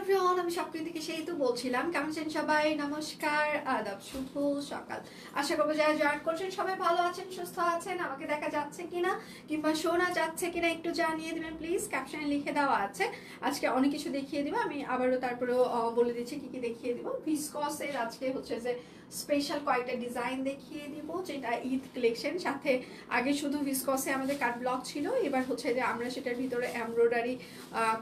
Everyone, আমি সবকিছু থেকে সেই তো বলছিলাম। কেমন আছেন সবাই? নমস্কার, আদাব, শুভ সকাল। আশা করবো যারা জয়েন করছেন সবাই ভালো আছেন, সুস্থ আছেন। আমাকে দেখা যাচ্ছে কিনা কিংবা শোনা যাচ্ছে কিনা একটু জানিয়ে দিবেন প্লিজ। ক্যাপশনে লিখে দেওয়া আছে। আজকে অনেক কিছু দেখিয়ে দিব, আমি আবারও তারপরেও বলে দিচ্ছি কি কি দেখিয়ে দিব। ভিসকসের আজকে হচ্ছে যে স্পেশাল কয়েকটা ডিজাইন দেখিয়ে দিব, যেটা ঈদ কালেকশন। সাথে আগে শুধু ভিসকসে আমাদের কাট ব্লক ছিল, এবার হচ্ছে যে আমরা সেটার ভিতরে এমব্রয়ডারি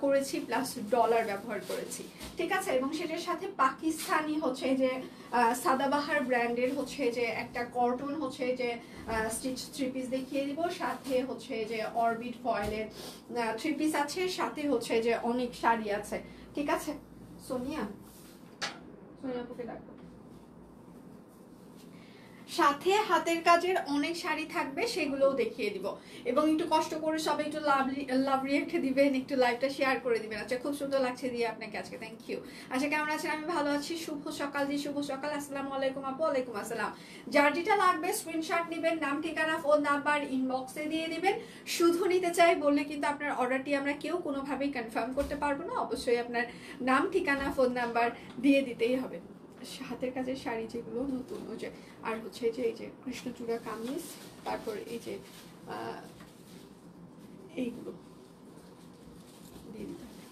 করেছি প্লাস ডলার ব্যবহার করেছি, ঠিক আছে। এবং সেটার সাথে পাকিস্তানি হচ্ছে যে সাদাবাহার ব্র্যান্ডের হচ্ছে যে একটা কটন হচ্ছে যে স্টিচ থ্রি পিস দেখিয়ে দিব। সাথে হচ্ছে যে অরবিট ফয়েলের থ্রি পিস আছে, সাথে হচ্ছে যে অনেক শাড়ি আছে, ঠিক আছে। সোনিয়া আপুকে ডাকো। সাথে হাতের কাজের অনেক শাড়ি থাকবে, সেগুলোও দেখিয়ে দিব। এবং একটু কষ্ট করে সবাই একটু লাভ রিয়েক্ট দিবেন, একটু লাইভটা শেয়ার করে দিবেন। আচ্ছা, খুব সুন্দর লাগছে দিয়ে আপনাকে আজকে, থ্যাংক ইউ। আচ্ছা, কেমন আছেন? আমি ভালো আছি। শুভ সকাল জি, শুভ সকাল। আসসালামু আলাইকুম আপু। ওয়ালাইকুম আসসালাম। যার যেটা লাগবে স্ক্রিনশট নেবেন, নাম ঠিকানা ফোন নাম্বার ইনবক্সে দিয়ে দিবেন। শুধু নিতে চাই বললে কিন্তু আপনার অর্ডারটি আমরা কেউ কোনোভাবেই কনফার্ম করতে পারবো না। অবশ্যই আপনার নাম ঠিকানা ফোন নাম্বার দিয়ে দিতেই হবে। হাতের কাজের শাড়ি যেগুলো নতুন, ওই যে আর হচ্ছে যে এই যে কৃষ্ণচূড়া কামিজ, তারপর এই যে এইগুলো দিয়ে দিতে হবে।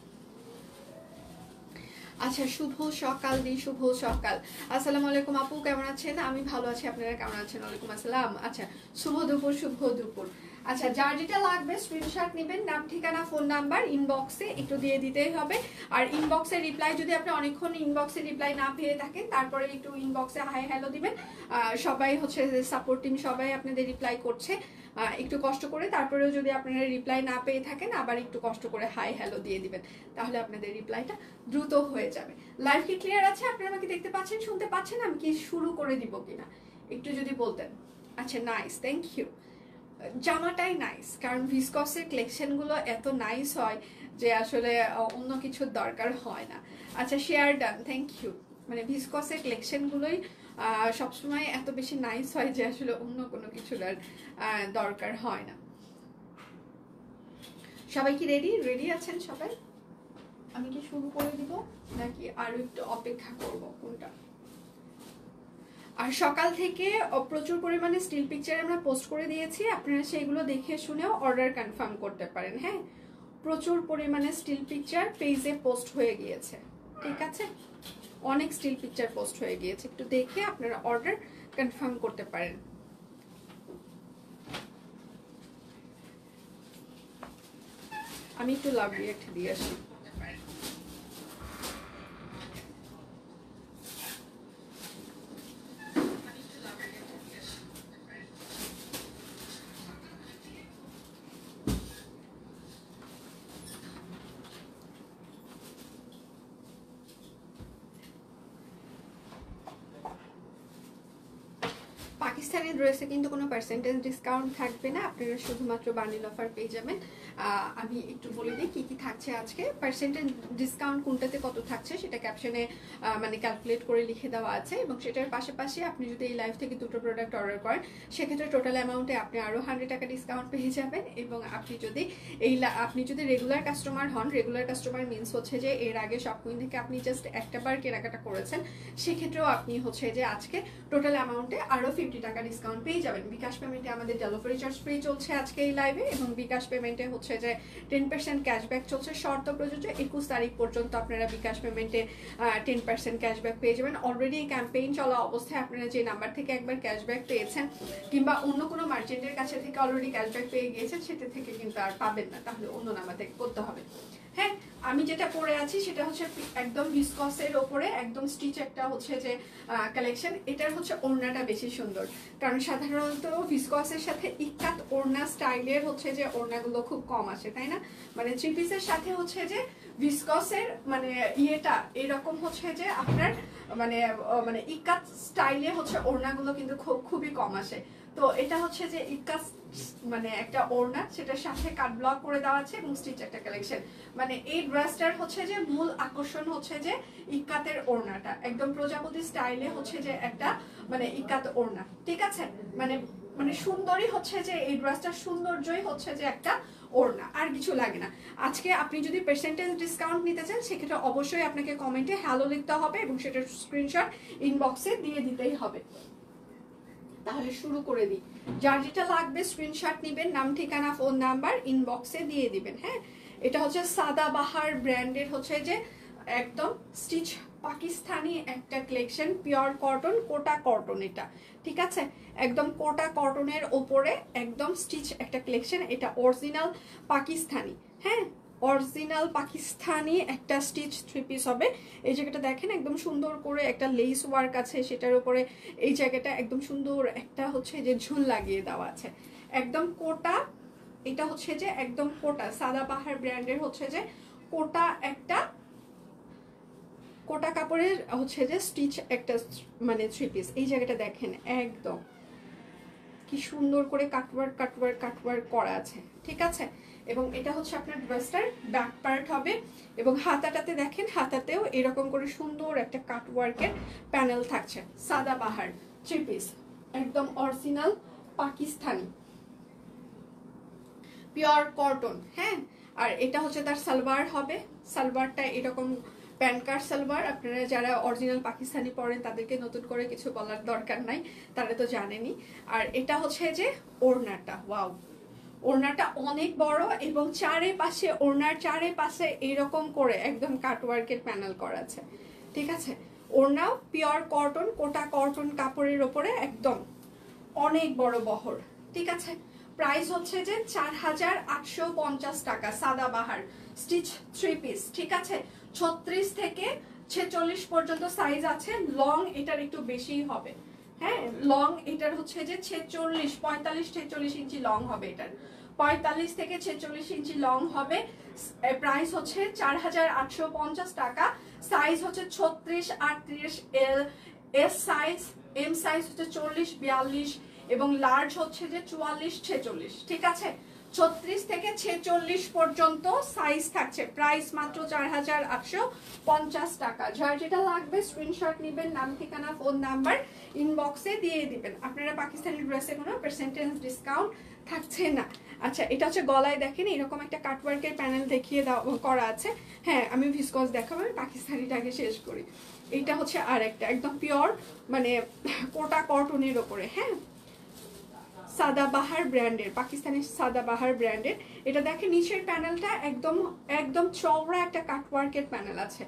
আচ্ছা, শুভ সকাল দি, শুভ সকাল। আসসালামু আলাইকুম আপু, কেমন আছেন? আমি ভালো আছি, আপনারা কেমন আছেন? ওয়ালাইকুম আসসালাম। আচ্ছা, শুভ দুপুর, শুভ দুপুর। আচ্ছা, যার যেটা লাগবে স্ক্রিনশট নেবেন, নাম ঠিকানা ফোন নাম্বার ইনবক্সে একটু দিয়ে দিতেই হবে। আর ইনবক্সে রিপ্লাই যদি আপনি অনেকক্ষণ ইনবক্সে রিপ্লাই না পেয়ে থাকেন, তারপরে একটু ইনবক্সে হাই হ্যালো দিবেন। সবাই হচ্ছে সাপোর্ট টিম সবাই আপনাদের রিপ্লাই করছে, একটু কষ্ট করে। তারপরেও যদি আপনারা রিপ্লাই না পেয়ে থাকেন, আবার একটু কষ্ট করে হাই হ্যালো দিয়ে দিবেন, তাহলে আপনাদের রিপ্লাইটা দ্রুত হয়ে যাবে। লাইভ কি ক্লিয়ার আছে? আপনারা আমাকে দেখতে পাচ্ছেন, শুনতে পাচ্ছেন? আমি কি শুরু করে দিব কিনা একটু যদি বলতেন। আচ্ছা, নাইস, থ্যাংক ইউ। জামাটাই নাইস, কারণ ভিসকসের কালেকশনগুলো এত নাইস হয় যে আসলে অন্য কিছুর দরকার হয় না। আচ্ছা, শেয়ার ডান, থ্যাংক ইউ। মানে ভিসকসের কালেকশনগুলোই সবসময় এত বেশি নাইস হয় যে আসলে অন্য কোনো কিছুর আর দরকার হয় না। সবাই কি রেডি? রেডি আছেন সবাই? আমি কি শুরু করে দিব নাকি আরো একটু অপেক্ষা করব, কোনটা? আর সকাল থেকে প্রচুর পরিমাণে স্টিল পিকচার আমরা পোস্ট করে দিয়েছি, আপনারা সেইগুলো দেখে শুনেও অর্ডার কনফার্ম করতে পারেন। হ্যাঁ, প্রচুর পরিমাণে স্টিল পিকচার পেজে পোস্ট হয়ে গিয়েছে, ঠিক আছে। অনেক স্টিল পিকচার পোস্ট হয়ে গিয়েছে, একটু দেখে আপনারা অর্ডার কনফার্ম করতে পারেন। আমি একটু লাভ রিয়েক্ট দিয়ে আসি। পাকিস্তানি ড্রেসে কিন্তু কোনো পার্সেন্টেজ ডিসকাউন্ট থাকবে না, আপনারা শুধুমাত্র বান্ডিল অফার পেয়ে যাবেন। আমি একটু বলে দিই কি কি থাকছে আজকে। পার্সেন্টেজ ডিসকাউন্ট কোনটাতে কত থাকছে সেটা ক্যাপশনে মানে ক্যালকুলেট করে লিখে দেওয়া আছে। এবং সেটার পাশাপাশি আপনি যদি এই লাইভ থেকে দুটো প্রোডাক্ট অর্ডার করেন, সেক্ষেত্রে টোটাল অ্যামাউন্টে আপনি আরও 100 টাকা ডিসকাউন্ট পেয়ে যাবেন। এবং আপনি যদি রেগুলার কাস্টমার হন, রেগুলার কাস্টমার মিনস হচ্ছে যে এর আগে শপকুইন থেকে আপনি জাস্ট একটা বার কেনাকাটা করেছেন, সেক্ষেত্রেও আপনি হচ্ছে যে আজকে টোটাল অ্যামাউন্টে আরও 50 টাকা ডিসকাউন্ট পেয়ে যাবেন। বিকাশ পেমেন্টে আমাদের ডেলিভারি চার্জ ফ্রি চলছে আজকে এই লাইভে, এবং বিকাশ পেমেন্টে হচ্ছে যে 10% ক্যাশব্যাক চলছে, শর্ত প্রযোজ্য। 21 তারিখ পর্যন্ত আপনারা বিকাশ পেমেন্টে 10% ক্যাশব্যাক পেয়ে যাবেন। অলরেডি এই ক্যাম্পেইন চলা অবস্থায় আপনারা যে নাম্বার থেকে একবার ক্যাশব্যাক পেয়েছেন কিংবা অন্য কোনো মার্চেন্টের কাছে থেকে অলরেডি ক্যাশব্যাক পেয়ে গিয়েছেন, সেটা থেকে কিন্তু আর পাবেন না, তাহলে অন্য নাম্বার থেকে করতে হবে। হ্যাঁ, আমি যেটা পরে আছি সেটা হচ্ছে একদম ভিসকসের ওপরে একদম স্টিচ একটা হচ্ছে যে কালেকশন। এটার হচ্ছে ওড়নাটা বেশি সুন্দর, কারণ সাধারণত ভিসকসের সাথে ইক্কাত ওড়না স্টাইলের হচ্ছে যে ওড়নাগুলো খুব কম আসে, তাই না? মানে থ্রি পিসের সাথে হচ্ছে যে ভিসকসের মানে ইয়েটা এরকম হচ্ছে যে আপনার মানে ইক্কাত স্টাইলে হচ্ছে ওড়নাগুলো কিন্তু খুবই কম আসে। তো এটা হচ্ছে যে ইক্কাত মানে একটা ওড়না, সেটার সাথে কাট ব্লক করে দেওয়া আছে এবং স্টিচ একটা কালেকশন। মানে এই ড্রেসটার হচ্ছে যে মূল আকর্ষণ হচ্ছে যে ইক্কাতের ওড়নাটা, একদম প্রজাপতি স্টাইলে হচ্ছে যে একটা মানে ইক্কাত ওড়না, ঠিক আছে। মানে মানে সুন্দরই হচ্ছে যে এই ড্রেসটার সৌন্দর্যই হচ্ছে যে একটা ওড়না, আর কিছু লাগে না। আজকে আপনি যদি পার্সেন্টেজ ডিসকাউন্ট নিতে চান সেক্ষেত্রে অবশ্যই আপনাকে কমেন্টে হ্যালো লিখতে হবে এবং সেটার স্ক্রিনশট ইনবক্সে দিয়ে দিতেই হবে। তাহলে শুরু করে দিই। যার যেটা লাগবে স্ক্রিনশট নেবেন, নাম ঠিকানা ফোন নাম্বার ইনবক্সে দিয়ে দিবেন। হ্যাঁ, এটা হচ্ছে সাদাবাহার ব্র্যান্ডের হচ্ছে যে একদম স্টিচ পাকিস্তানি একটা কালেকশন, পিওর কটন, কোটা কটন, এটা ঠিক আছে একদম কোটা কটনের ওপরে একদম স্টিচ একটা কালেকশন। এটা অরিজিনাল পাকিস্তানি, হ্যাঁ অরিজিনাল পাকিস্তানি একটা স্টিচ থ্রি পিস হবে। এই জায়গাটা দেখেন একদম সুন্দর করে একটা লেস ওয়ার্ক আছে, সেটার উপরে এই জায়গাটা একদম সুন্দর একটা হচ্ছে যে ঝুল লাগিয়ে দেওয়া আছে, একদম কোটা। এটা হচ্ছে যে একদম কোটা সাদাবাহার ব্র্যান্ডের হচ্ছে যে কোটা একটা কোটা কাপড়ের হচ্ছে যে স্টিচ একটা মানে থ্রি পিস। এই জায়গাটা দেখেন একদম কি সুন্দর করে কাটওয়ার্ক কাটওয়ার্ক কাটওয়ার্ক করা আছে, ঠিক আছে। এবং এটা হচ্ছে আপনার ড্রেসটার ব্যাক পার্ট হবে। এবং হাতাটাতে দেখেন, হাতাতেও এরকম করে সুন্দর একটা কাটওয়ার্কের প্যানেল থাকছে। সাদাবাহার থ্রি পিস, একদম অরিজিনাল পাকিস্তানি পিওর কটন। হ্যাঁ, আর এটা হচ্ছে তার সালোয়ার হবে। সালোয়ারটা এরকম প্যান্ট কাট সালোয়ার। আপনারা যারা অরিজিনাল পাকিস্তানি পরেন তাদেরকে নতুন করে কিছু বলার দরকার নাই, তারা তো জানেনই। আর এটা হচ্ছে যে ওড়নাটা, ওয়াও ওড়নাটা অনেক বড় এবং চারিপাশে ওড়নার চারিপাশে এরকম করে একদম কাটওয়ার্কের প্যানেল করা আছে, ঠিক আছে। ওড়নাও পিওর কটন, কোটা কটন কাপড়ের ওপরে একদম অনেক বড় বহর, ঠিক আছে। প্রাইস হচ্ছে যে 4850 টাকা। সাদাবাহার স্টিচ থ্রি পিস, ঠিক আছে। 36 থেকে 46 পর্যন্ত সাইজ আছে। লং এটার একটু বেশি হবে, হ্যাঁ লং এটার হচ্ছে যে 45 ইঞ্চি লং হবে। এটার 45 থেকে 46 ইঞ্চি লং হবে। প্রাইস হচ্ছে 4850 টাকা। সাইজ হচ্ছে 36, 38, এস সাইজ, এম সাইজ হচ্ছে 40, 42 এবং লার্জ হচ্ছে যে 44, 46, ঠিক আছে। 36 থেকে 46 পর্যন্ত সাইজ থাকছে। প্রাইস মাত্র 4850 টাকা। যার যেটা লাগবে স্ক্রিনশট নেবেন, নাম ঠিকানা ফোন নাম্বার ইনবক্সে দিয়ে দিবেন। আপনারা পাকিস্তানি ড্রেসে কোনো পার্সেন্টেজ ডিসকাউন্ট থাকছে না। আচ্ছা, এটা হচ্ছে গলায় দেখেন এরকম একটা কাটওয়ার্কের প্যানেল দেখিয়ে করা আছে। হ্যাঁ, আমি ভিসকস দেখাবো, আমি পাকিস্তানিটাকে শেষ করি। এটা হচ্ছে আর একটা একদম পিওর মানে কোটা কটনের ওপরে, হ্যাঁ সাদাবাহার ব্র্যান্ডের, পাকিস্তানি সাদাবাহার ব্র্যান্ডের। এটা দেখেন নিচের প্যানেলটা একদম একদম চওড়া একটা কাটওয়ার্কের প্যানেল আছে,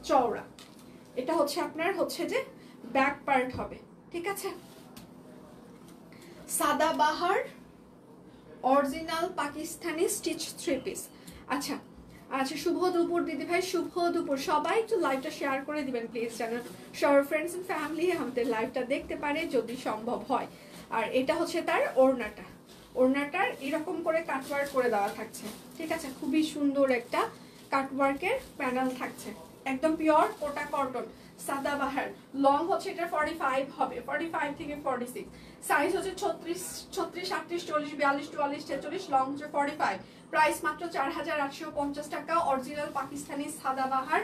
চওড়া। এটা হচ্ছে আপনার হচ্ছে যে ব্যাক পার্ট হবে, ঠিক আছে। Sadabahar original Pakistani stitch three piece. আচ্ছা আচ্ছা, শুভ দুপুর দিদি ভাই, শুভ দুপুর। সবাই একটু লাইভটা শেয়ার করে দিবেন প্লিজ, যেন সবার ফ্রেন্ডস এন্ড ফ্যামিলি আমাদের লাইভটা দেখতে পারে যদি সম্ভব হয়। আর এটা হচ্ছে তার ওড়নাটা, ওড়নাটার এরকম করে কাটওয়ার্ক করে দেওয়া থাকছে, ঠিক আছে। খুবই সুন্দর একটা কাটওয়ার্কের প্যানেল থাকছে, একদম pure Kota cotton Sadabahar. Long হচ্ছে এটা 45 হবে, 45 থেকে 46। সাইজ হচ্ছে 36, 38, 40, 42, 44, 46, লং হচ্ছে 45। প্রাইস মাত্র 4850 টাকা। অরিজিনাল পাকিস্তানি সাদাবাহার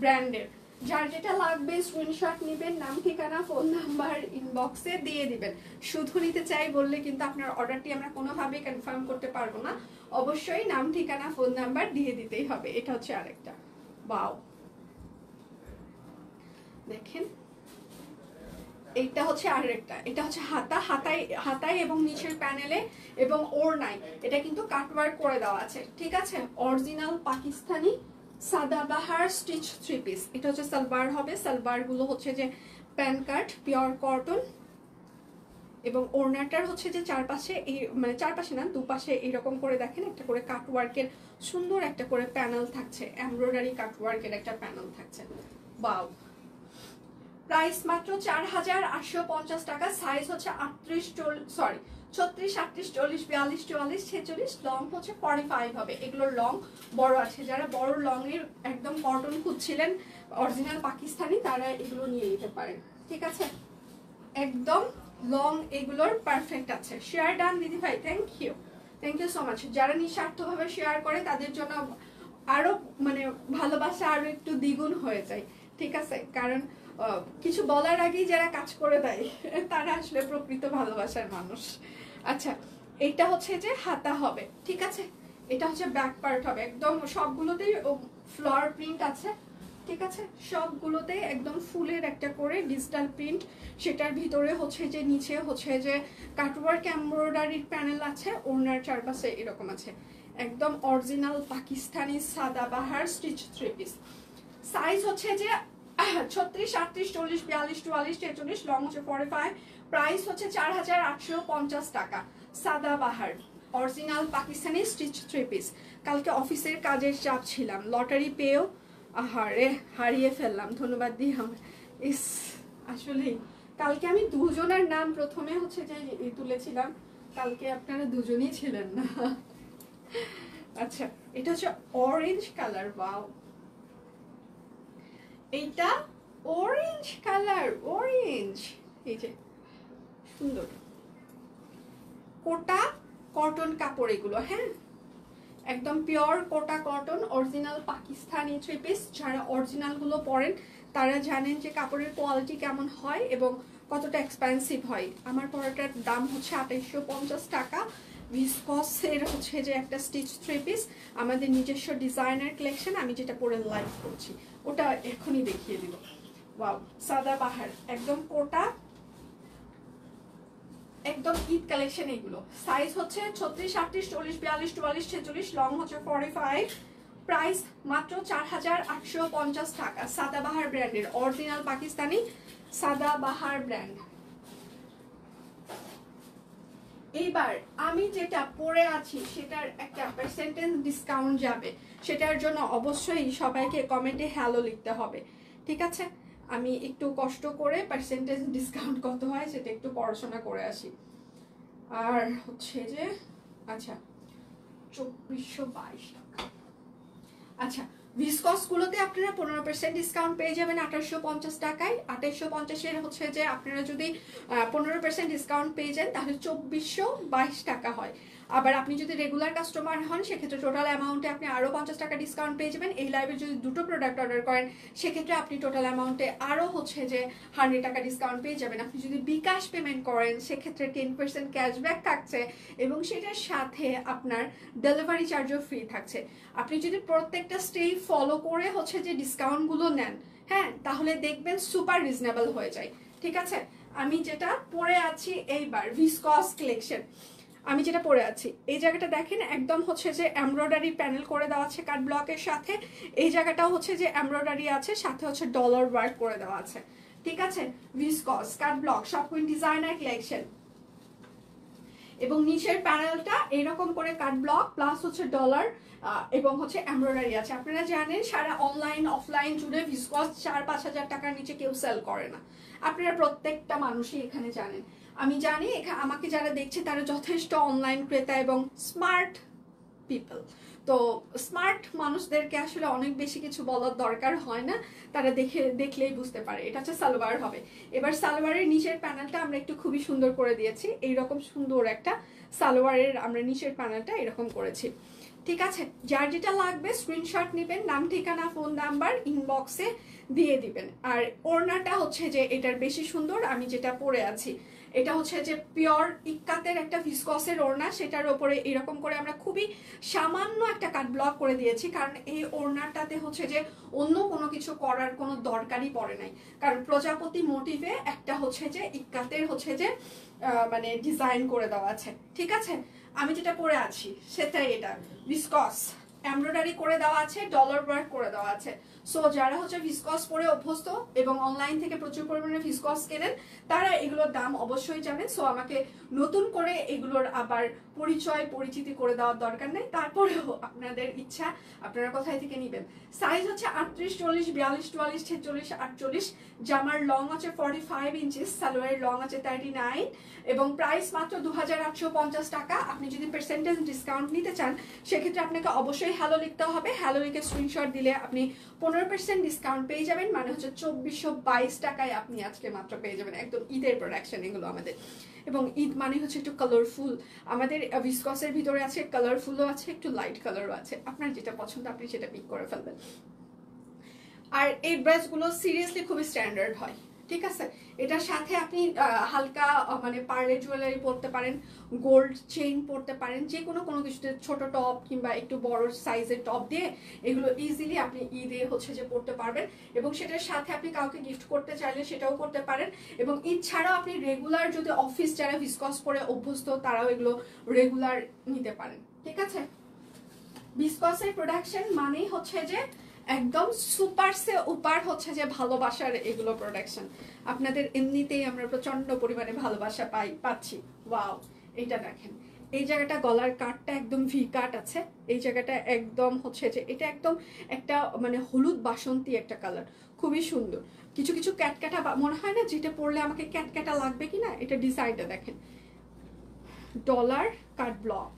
ব্র্যান্ডের। যার যেটা লাগবে স্ক্রিনশট নেবেন, নাম ঠিকানা ফোন নাম্বার ইনবক্সে দিয়ে দিবেন। শুধু নিতে চাই বললে কিন্তু আপনার অর্ডারটি আমরা কোনোভাবেই কনফার্ম করতে পারবো না, অবশ্যই নাম ঠিকানা ফোন নাম্বার দিয়ে দিতেই হবে। এটা হচ্ছে আরেকটা, বাও দেখেন এইটা হচ্ছে আরেকটা। এটা হচ্ছে হাতায় এবং নিচের প্যানেলে এবং ওড়নায় এটা কিন্তু কাটওয়ার্ক করে দেওয়া আছে, ঠিক আছে। Original Pakistani Sadabahar stitch three piece. এটা হচ্ছে সালোয়ার হবে। সালোয়ার গুলো হচ্ছে যে প্যান্ট কাট পিওর কটন এবং ওড়নাটার হচ্ছে যে চারপাশে এই মানে চারপাশে না দুপাশে এরকম করে দেখেন একটা করে কাটওয়ার্কের সুন্দর একটা করে প্যানেল থাকছে, এমব্রয়ডারি কাটওয়ার্কের একটা প্যানেল থাকছে। বাও, প্রাইস মাত্র 4850 টাকা। সাইজ হচ্ছে 36, 38, 40, 42, 44, 46, লং হচ্ছে 45 হবে। এগুলোর লং বড় আছে, যারা বড় লং এর একদম কটন খুঁজছিলেন অরিজিনাল পাকিস্তানি তারা এগুলো নিয়ে নিতে পারেন, ঠিক আছে। একদম লং এগুলোর পারফেক্ট আছে। শেয়ার ডান দিদি ভাই, থ্যাংক ইউ সো মাচ। যারা নিঃস্বার্থভাবে শেয়ার করে তাদের জন্য আরো মানে ভালোবাসা আরো একটু দ্বিগুণ হয়ে যায়, ঠিক আছে। কারণ কিছু বলার আগেই যারা কাজ করে দেয় তারা আসলে প্রকৃত ভালোবাসার মানুষ। আচ্ছা, এটা হচ্ছে যে হাতা হবে, ঠিক আছে, এটা হচ্ছে ব্যাক পার্ট হবে, একদম সবগুলোতেই ফ্লোর প্রিন্ট আছে, ঠিক আছে, সবগুলোতে একদম ফুলের একটা করে ডিজিটাল প্রিন্ট, সেটার ভিতরে হচ্ছে যে নিচে হচ্ছে যে কাটওয়ার্ক এমব্রয়ডারির প্যানেল আছে, ওড়নার চারপাশে এরকম আছে, একদম original Pakistani Sadabahar stitch three piece. Size হচ্ছে যে 36, 38, 40, 42, 44, 43, লং হচ্ছে 45, প্রাইস হচ্ছে 4850 টাকা। Sadabahar original Pakistani stitch three piece. কালকে অফিসের কাজের চাপ ছিলাম, লটারি পেয়েও আহারে হারিয়ে ফেললাম, ধন্যবাদ দিই আমার। ইস আসলেই কালকে আমি দুজনের নাম প্রথমে হচ্ছে যে তুলেছিলাম, কালকে আপনারা দুজনই ছিলেন না। আচ্ছা, এটা হচ্ছে অরেঞ্জ কালার, ওয়াও, এইটা অরেঞ্জ কালার, অরেঞ্জ, এই যে সুন্দর কোটা কটন কাপড় এগুলো, হ্যাঁ একদম pure Kota cotton original Pakistani three piece. যারা অরিজিনাল গুলো পরেন তারা জানেন যে কাপড়ের কোয়ালিটি কেমন হয় এবং কতটা এক্সপেন্সিভ হয়। আমার পরাটার দাম হচ্ছে 2850 টাকা। ভিসকসের হচ্ছে যে একটা স্টিচ থ্রি পিস, আমাদের নিজস্ব ডিজাইনার কালেকশন, আমি যেটা পরে লাইভ করছি ওটা এখনই দেখিয়ে দিব। ওয়াও, সাদাবাহার একদম কোটা, একদম ঈদ কালেকশন এগুলো। সাইজ হচ্ছে 36, 38, 40, 42, 44, 46, লং হচ্ছে 45, প্রাইস মাত্র 4850 টাকা। সাদাবাহার ব্র্যান্ডের অরিজিনাল পাকিস্তানি সাদাবাহার ব্র্যান্ড। এইবার আমি যেটা পরে আছি সেটার একটা পার্সেন্টেজ ডিসকাউন্ট যাবে, সেটার জন্য অবশ্যই সবাইকে কমেন্টে হ্যালো লিখতে হবে, ঠিক আছে। আমি একটু কষ্ট করে পার্সেন্টেজ ডিসকাউন্ট কত হয় সেটা একটু পড়াশোনা করে আসি। আর হচ্ছে যে আচ্ছা 2422 টাকা। আচ্ছা, ভিসকস গুলোতে আপনারা 15% ডিসকাউন্ট পেয়ে যাবেন 2850 টাকায়। 2850-এর হচ্ছে যে আপনারা যদি 15% ডিসকাউন্ট পেয়ে যান তাহলে 2422 টাকা হয়। আবার আপনি যদি রেগুলার কাস্টমার হন সেক্ষেত্রে টোটাল অ্যামাউন্টে আপনি আরও 50 টাকা ডিসকাউন্ট পেয়ে যাবেন। এই লাইভে যদি দুটো প্রোডাক্ট অর্ডার করেন সেক্ষেত্রে আপনি টোটাল অ্যামাউন্টে আরও হচ্ছে যে 100 টাকা ডিসকাউন্ট পেয়ে যাবেন। আপনি যদি বিকাশ পেমেন্ট করেন সেক্ষেত্রে 10% ক্যাশব্যাক থাকছে এবং সেটার সাথে আপনার ডেলিভারি চার্জও ফ্রি থাকছে। আপনি যদি প্রত্যেকটা স্টেপ ফলো করে হচ্ছে যে ডিসকাউন্টগুলো নেন, হ্যাঁ, তাহলে দেখবেন সুপার রিজনেবল হয়ে যায়, ঠিক আছে। আমি যেটা পরে আছি এইবার ভিসকস কালেকশন, আমি যেটা পরে আছি এই জায়গাটা দেখেন একদম হচ্ছে যে এমব্রয়ডারি প্যানেল করে দেওয়া আছে কাট ব্লকের সাথে, এই জায়গাটাও হচ্ছে যে এমব্রয়ডারি আছে, সাথে হচ্ছে ডলার ওয়ার্ক করে দেওয়া আছে, ঠিক আছে। ভিসকস কাট ব্লক সব ডিজাইনার কালেকশন এবং নিচের প্যানেলটা এরকম করে কাট ব্লক প্লাস হচ্ছে ডলার এবং হচ্ছে এমব্রয়ডারি আছে। আপনারা জানেন সারা অনলাইন অফলাইন জুড়ে ভিসকস 4-5 হাজার টাকার নিচে কেউ সেল করে না, আপনারা প্রত্যেকটা মানুষই এখানে জানেন। আমি জানি আমাকে যারা দেখছে তারা যথেষ্ট অনলাইন ক্রেতা এবং স্মার্ট পিপল, তো স্মার্ট মানুষদেরকে আসলে অনেক বেশি কিছু বলার দরকার হয় না, তারা দেখলেই বুঝতে পারে। এটা হচ্ছে সালোয়ার হবে। এবার সালোয়ারের নিচের প্যানেলটা আমরা একটু খুবই সুন্দর করে দিয়েছি, এইরকম সুন্দর একটা সালোয়ারের আমরা নিচের প্যানেলটা এরকম করেছি, ঠিক আছে। যার যেটা লাগবে স্ক্রিনশট নেবেন, নাম ঠিকানা ফোন নাম্বার ইনবক্সে দিয়ে দিবেন। আর ওড়নাটা হচ্ছে যে এটার বেশি সুন্দর, আমি যেটা পরে আছি এটা হচ্ছে যে পিওর ইক্কাতের একটা ভিসকসের ওড়না, সেটার ওপরে এরকম করে আমরা খুবই সামান্য একটা কাট ব্লক করে দিয়েছি, কারণ এই ওড়নাটাতে হচ্ছে যে অন্য কোনো কিছু করার কোনো দরকারই পড়ে নাই, কারণ প্রজাপতি মোটিভে একটা হচ্ছে যে ইক্কাতের হচ্ছে যে মানে ডিজাইন করে দেওয়া আছে, ঠিক আছে। আমি যেটা পরে আছি সেটাই এটা ভিসকস এমব্রয়ডারি করে দেওয়া আছে, ডলার ওয়ার্ক করে দেওয়া আছে। সো যারা হচ্ছে ভিসকস পরে অভ্যস্ত এবং অনলাইন থেকে প্রচুর পরিমাণে ভিসকস কেনেন তারা এগুলোর দাম অবশ্যই জানেন। সো আমাকে নতুন করে এগুলোর আবার পরিচিতি করে দেওয়ার দরকার নেই, তারপরেও আপনাদের ইচ্ছা আপনারা কোথায় থেকে নেবেন। সাইজ হচ্ছে 38, 40, 42, 44, 46, 48, জামার লং আছে 45 ইঞ্চিস, সালোয়ারের লং আছে 39 এবং প্রাইস মাত্র 2850 টাকা। আপনি যদি পার্সেন্টেজ ডিসকাউন্ট নিতে চান সেক্ষেত্রে আপনাকে অবশ্যই হ্যালো লিখতে হবে, হ্যালো লিখে স্ক্রিনশট দিলে আপনি 15% ডিসকাউন্ট পেয়ে যাবেন, মানে হচ্ছে 2422 টাকায় আপনি আজকে মাত্র পেয়ে যাবেন। একদম ঈদের প্রোডাকশন এগুলো আমাদের, এবং ঈদ মানে হচ্ছে একটু কালারফুল। আমাদের ভিসকসের ভিতরে আছে কালারফুলও আছে, একটু লাইট কালারও আছে, আপনার যেটা পছন্দ আপনি সেটা পিক করে ফেলবেন। আর এই ড্রেসগুলো সিরিয়াসলি খুবই স্ট্যান্ডার্ড হয়, ঠিক আছে। এটার সাথে আপনি হালকা মানে পার্লের জুয়েলারি পরতে পারেন, গোল্ড চেইন পরতে পারেন, যে কোনো কিছুতে ছোট টপ কিংবা একটু বড় সাইজের টপ দিয়ে এগুলো ইজিলি আপনি ঈদে হচ্ছে যে পরতে পারবেন। এবং সেটার সাথে আপনি কাউকে গিফট করতে চাইলে সেটাও করতে পারেন। এবং ঈদ ছাড়াও আপনি রেগুলার যদি অফিস যারা ভিসকস পরে অভ্যস্ত তারাও এগুলো রেগুলার নিতে পারেন। ঠিক আছে। ভিসকসের প্রোডাকশন মানেই হচ্ছে যে একদম সুপার সে উপার হচ্ছে যে ভালোবাসার এগুলো প্রোডাকশন। আপনাদের এমনিতেই আমরা প্রচন্ড পরিমাণে ভালোবাসা পাচ্ছি। ওয়াও, এটা দেখেন, এই জায়গাটা গলার কাটটা একদম ভি কাট আছে, এই জায়গাটা একদম হচ্ছে যে এটা একদম একটা মানে হলুদ বাসন্তী একটা কালার, খুবই সুন্দর। কিছু কিছু ক্যাটক্যাটা মনে হয় না যেটা পরলে আমাকে ক্যাটক্যাটা লাগবে কিনা, এটা ডিজাইনটা দেখেন, ডলার কাট ব্লক।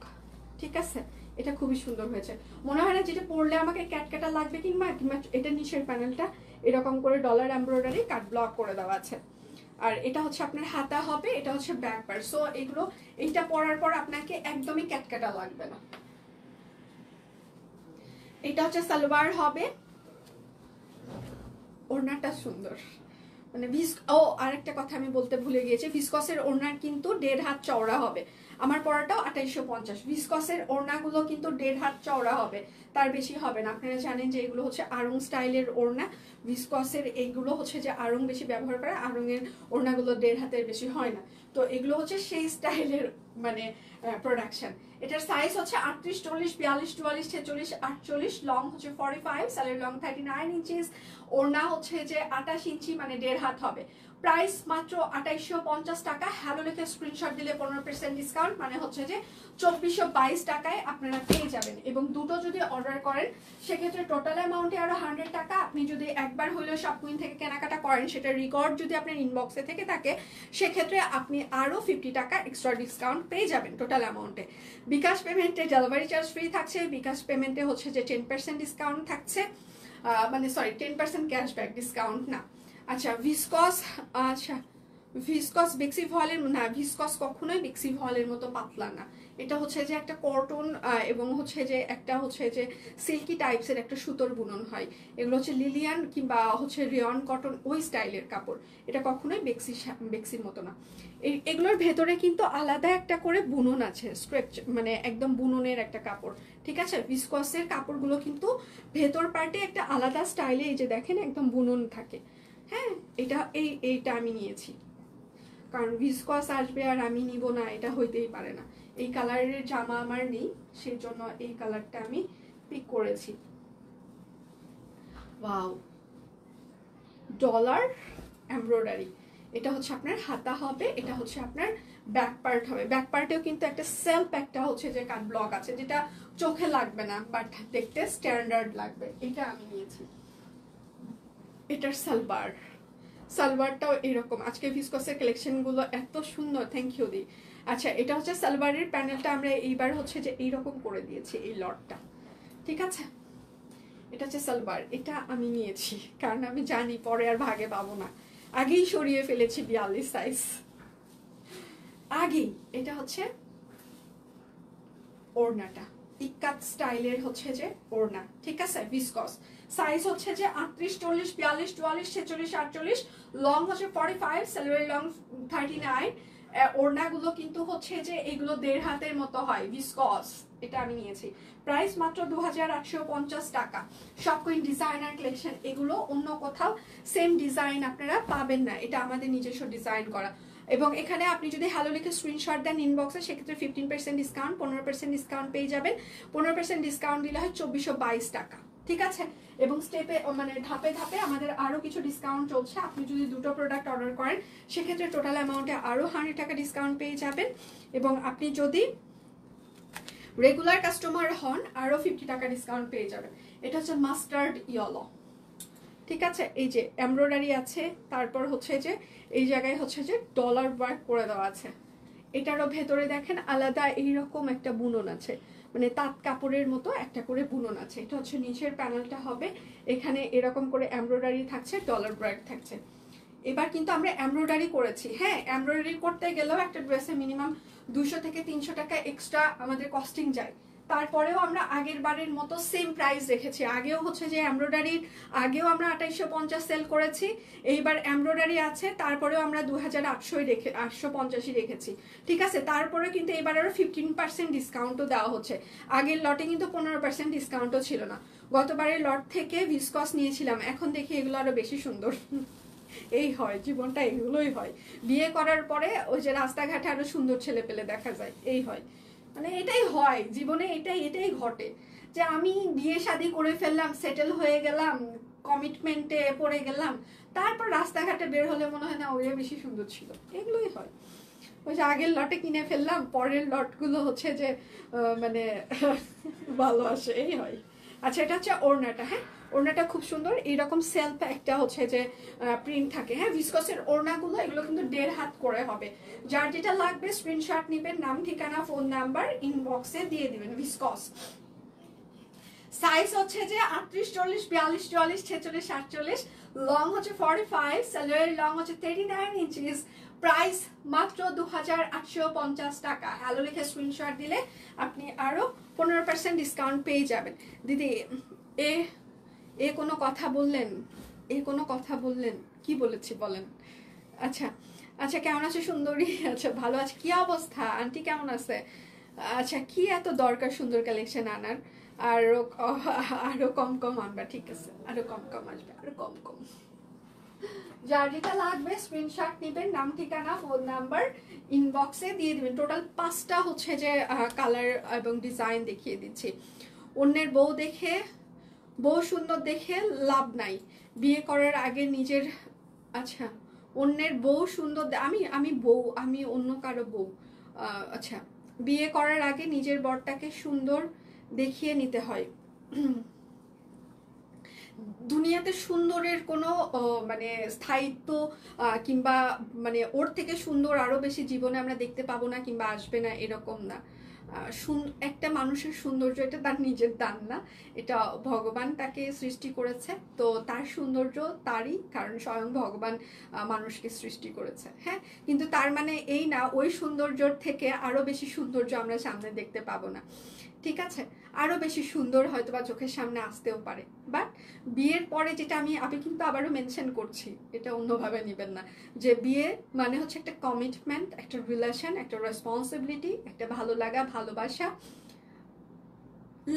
ঠিক আছে, এটা খুবই সুন্দর হয়েছে। মনে হয় না যেটা পরলে আমাকে ক্যাটক্যাটা লাগবে কিংবা এটা নিচের প্যানেলটা এরকম করে ডলার এমব্রয়ডারি কাট ব্লক করে দেওয়া আছে। আর এটা হচ্ছে আপনার হাতা হবে, এটা হচ্ছে ব্যাক পার্ট। সো এগুলো এইটা পরার পর আপনাকে একদমই ক্যাটক্যাটা লাগবে না। এটা হচ্ছে সালোয়ার হবে, ওড়নাটা সুন্দর মানে আরেকটা কথা আমি বলতে ভুলে গিয়েছি, ভিসকসের ওড়নার কিন্তু 1.5 হাত চওড়া হবে। আমার পরাটাও 2850। ভিসকসের ওড়নাগুলো কিন্তু 1.5 হাত চওড়া হবে, তার বেশি হবে না। আপনারা জানেন যে এগুলো হচ্ছে আড়ং স্টাইলের ওড়না, ভিসকসের এইগুলো হচ্ছে যে আড়ং বেশি ব্যবহার করে, আড়ংয়ের ওড়নাগুলো 1.5 হাতের বেশি হয় না। তো এগুলো হচ্ছে সেই স্টাইলের মানে প্রোডাকশন। এটার সাইজ হচ্ছে 38, 40, 42, 44, 46, 48, লং হচ্ছে 45, সালের লং 39 ইঞ্চিস, ওড়না হচ্ছে যে 28 ইঞ্চি মানে 1.5 হাত হবে। প্রাইস মাত্র 2850 টাকা। হ্যালো লিখে স্ক্রিনশট দিলে 15% ডিসকাউন্ট, মানে হচ্ছে যে 2422 টাকায় আপনারা পেয়ে যাবেন। এবং দুটো যদি অর্ডার করেন সেক্ষেত্রে টোটাল অ্যামাউন্টে আরো 100 টাকা। আপনি যদি একবার হইলেও শপকুইন থেকে কেনাকাটা করেন, সেটা রেকর্ড যদি আপনার ইনবক্সে থেকে থাকে, সেক্ষেত্রে আপনি আরো 50 টাকা এক্সট্রা ডিসকাউন্ট পেয়ে যাবেন টোটাল অ্যামাউন্টে। বিকাশ পেমেন্টে ডেলিভারি চার্জ ফ্রি থাকছে, বিকাশ পেমেন্টে হচ্ছে যে 10% ডিসকাউন্ট থাকছে, মানে সরি 10% ক্যাশব্যাক, ডিসকাউন্ট না। আচ্ছা ভিসকস, আচ্ছা ভিসকস বেক্সি ভয়েলের না, ভিসকস কখনোই বেক্সি ভয়েলের মতো পাতলা না। এটা হচ্ছে যে একটা কটন এবং হচ্ছে যে একটা হচ্ছে যে সিল্কি টাইপসের একটা সুতোর বুনন হয়। এগুলো হচ্ছে লিলিয়ান কিংবা হচ্ছে রিয়ন কটন, ওই স্টাইলের কাপড়। এটা কখনোই বেক্সির মতো না। এগুলোর ভেতরে কিন্তু আলাদা একটা করে বুনন আছে, স্ট্রেচ মানে একদম বুননের একটা কাপড়। ঠিক আছে, ভিসকসের কাপড়গুলো কিন্তু ভেতর পার্টে একটা আলাদা স্টাইলে এই যে দেখেন একদম বুনন থাকে। হ্যাঁ, এইটা আমি নিয়েছি, কারণ ভিসকস আসবে আর আমি নিব না, এটা হইতেই পারে না। এই কালারের জামা আমার নেই, সেই জন্য এই কালারটা আমি পিক করেছি। ওয়াও, ডলার এমব্রয়ডারি, এটা হচ্ছে আপনার হাতা হবে, এটা হচ্ছে আপনার ব্যাক পার্ট হবে। ব্যাক পার্টেও কিন্তু একটা সেলফ একটা হচ্ছে যে কাট ব্লক আছে, যেটা চোখে লাগবে না বাট দেখতে স্ট্যান্ডার্ড লাগবে। এটা আমি নিয়েছি। এটার সালোয়ারটাও এরকম। আজকে ভিসকসের কালেকশনগুলো এত সুন্দর, থ্যাংক ইউ দি। আচ্ছা, এটা হচ্ছে সালোয়ারের প্যানেলটা আমরা এইবার হচ্ছে যে এইরকম করে দিয়েছি, এই লটটা। ঠিক আছে, এটা হচ্ছে সালোয়ার, এটা আমি নিয়েছি কারণ আমি জানি পরে আর ভাগে পাবো না, আগেই সরিয়ে ফেলেছি 42 সাইজ আগেই। এটা হচ্ছে ওড়নাটা, ইক্কাত স্টাইলের হচ্ছে যে ওড়না। ঠিক আছে, ভিসকস সাইজ হচ্ছে যে 38, 40, 42, 44, 46, 48, লং হচ্ছে 45, সালোয়ার লং 39। ওড়নাগুলো কিন্তু হচ্ছে যে এগুলো 1.5 হাতের মতো হয়, ভিসকস। এটা আমি নিয়েছি, প্রাইস মাত্র 2850 টাকা। শপকুইন ডিজাইনার কালেকশন, এগুলো অন্য কোথাও সেম ডিজাইন আপনারা পাবেন না, এটা আমাদের নিজস্ব ডিজাইন করা। এবং এখানে আপনি যদি হ্যালো লিখে স্ক্রিনশট দেন ইনবক্সে, সেক্ষেত্রে 15% ডিসকাউন্ট, 15% ডিসকাউন্ট পেয়ে যাবেন। 15% ডিসকাউন্ট দিলে হয় 2422 টাকা। ঠিক আছে, এবং স্টেপে মানে ধাপে ধাপে আমাদের আরো কিছু ডিসকাউন্ট চলছে। আপনি যদি দুটো প্রোডাক্ট অর্ডার করেন সেক্ষেত্রে টোটাল অ্যামাউন্টে আরো 100 টাকা ডিসকাউন্ট পেয়ে যাবেন। এবং আপনি যদি রেগুলার কাস্টমার হন আরো 50 টাকা ডিসকাউন্ট পেয়ে যাবেন। এটা হচ্ছে মাস্টার্ড ইয়েলো। ঠিক আছে, এই যে এমব্রয়ডারি আছে, তারপর হচ্ছে যে এই জায়গায় হচ্ছে যে ডলার ওয়ার্ক করে দেওয়া আছে। এটারও ভেতরে দেখেন আলাদা এইরকম একটা বুনন আছে, মানে তাঁত কাপড়ের মতো একটা করে বুনন আছে। এটা হচ্ছে নিচের প্যানেলটা হবে, এখানে এরকম করে এমব্রয়ডারি থাকছে, ডলার ওয়ার্ক থাকছে। এবার কিন্তু আমরা এমব্রয়ডারি করেছি। হ্যাঁ, এমব্রয়ডারি করতে গেলেও একটা ড্রেসে মিনিমাম 200 থেকে 300 টাকা এক্সট্রা আমাদের কস্টিং যায়। তারপরেও আমরা আগের বারের মতো সেম প্রাইস রেখেছি। আগেও হচ্ছে যে এমব্রয়ডারির আগেও আমরা 2850 সেল করেছি, এইবার এমব্রয়ডারি আছে, তারপরেও আমরা 2850 রেখেছি, ঠিক আছে। তারপরে কিন্তু এবার আরো 15% ডিসকাউন্টও দেওয়া হচ্ছে। আগের লটে কিন্তু 15% ডিসকাউন্টও ছিল না। গতবারের লট থেকে ভিসকস নিয়েছিলাম, এখন দেখি এগুলো আরো বেশি সুন্দর। এই হয় জীবনটা, এগুলোই হয়। বিয়ে করার পরে ওই যে রাস্তাঘাটে আরো সুন্দর ছেলে পেলে দেখা যায়, এই হয়, মানে এটাই হয় জীবনে, এটাই ঘটে যে আমি বিয়ে শাদী করে ফেললাম, সেটেল হয়ে গেলাম, কমিটমেন্টে পড়ে গেলাম, তারপর রাস্তাঘাটে বের হলে মনে হয় না ওই বেশি সুন্দর ছিল। এগুলোই হয়। ওই যে আগের লটে কিনে ফেললাম, পরের লটগুলো হচ্ছে যে মানে ভালো আসে, এই হয়। আচ্ছা, এটা হচ্ছে ওড়নাটা। হ্যাঁ, ওড়নাটা খুব সুন্দর, এইরকম সেলফ একটা হচ্ছে যে প্রিন্ট থাকে। হ্যাঁ, ভিসকসের ওড়নাগুলো এগুলো কিন্তু 1.5 হাত করে হবে। যার যেটা লাগবে স্ক্রিনশট নেবেন, নাম ঠিকানা ফোন নাম্বার ইনবক্সে দিয়ে দিবেন। ভিসকস সাইজ হচ্ছে যে 38, 40, 42, 44, 46, 48, লং হচ্ছে 45, স্যালোয়ার লং হচ্ছে 39 ইঞ্চিস। প্রাইস মাত্র 2850 টাকা। হ্যালো লিখে স্ক্রিনশট দিলে আপনি আরো 15% ডিসকাউন্ট পেয়ে যাবেন। দিদি এ কোনো কথা বললেন? কোনো কথা বললেন? কি বলেছি বলেন? আচ্ছা আচ্ছা, কেমন আছে সুন্দরী? আচ্ছা, ভালো আছে। কি অবস্থা আন্টি, কেমন আছে? আচ্ছা, কি এত দরকার সুন্দর কালেকশন আনার? আরো আরো কম আনবা, ঠিক আছে, আরো কম আসবে, আরো কম। যার যেটা লাগবে স্ক্রিনশট নেবেন, নাম ঠিকানা ফোন নাম্বার ইনবক্সে দিয়ে দিবেন। টোটাল 5টা হচ্ছে যে কালার এবং ডিজাইন দেখিয়ে দিচ্ছি। অন্যের বউ সুন্দর দেখে লাভ নাই, বিয়ে করার আগে নিজের। আচ্ছা, অন্যের বউ সুন্দর, আমি অন্য কারো বউ। আচ্ছা, বিয়ে করার আগে নিজের বরটাকে সুন্দর দেখিয়ে নিতে হয়। দুনিয়াতে সুন্দরের কোনো মানে স্থায়িত্ব কিংবা মানে ওর থেকে সুন্দর আরো বেশি জীবনে আমরা দেখতে পাবো না কিংবা আসবে না, এরকম না। একটা মানুষের সৌন্দর্য এটা তার নিজের দান না, এটা ভগবান তাকে সৃষ্টি করেছে, তো তার সৌন্দর্য তারই, কারণ স্বয়ং ভগবান মানুষকে সৃষ্টি করেছে। হ্যাঁ, কিন্তু তার মানে এই না ওই সৌন্দর্যর থেকে আরো বেশি সৌন্দর্য আমরা সামনে দেখতে পাবো না, ঠিক আছে। আরো বেশি সুন্দর হয়তো বা চোখের সামনে আসতেও পারে, বাট বিয়ের পরে যেটা আমি কিন্তু আবারও মেনশন করছি, এটা অন্যভাবে নেবেন না, যে বিয়ে মানে হচ্ছে একটা কমিটমেন্ট, একটা রিলেশন, একটা রেসপন্সিবিলিটি, একটা ভালো লাগা, ভালোবাসা,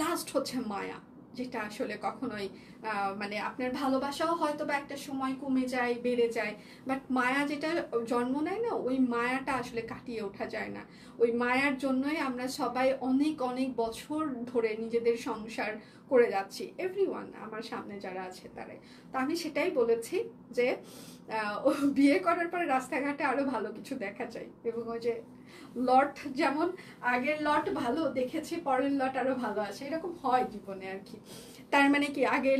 লাস্ট হচ্ছে মায়া, যেটা আসলে কখনোই মানে আপনার ভালোবাসাও হয়তো বা একটা সময় কমে যায়, বেড়ে যায়, বাট মায়া যেটা জন্ম নেয় না, ওই মায়াটা আসলে কাটিয়ে ওঠা যায় না। ওই মায়ার জন্যই আমরা সবাই অনেক অনেক বছর ধরে নিজেদের সংসার করে যাচ্ছি, এভরিওয়ান, আমার সামনে যারা আছে তারাই। তো আমি সেটাই বলেছি যে বিয়ে করার পরে রাস্তাঘাটে আরো ভালো কিছু দেখা যায়, এবং ওই যে লট যেমন আগের লট ভালো দেখেছি, পরের লট আরো ভালো আছে, এরকম হয় জীবনে আর কি। তার মানে কি আগের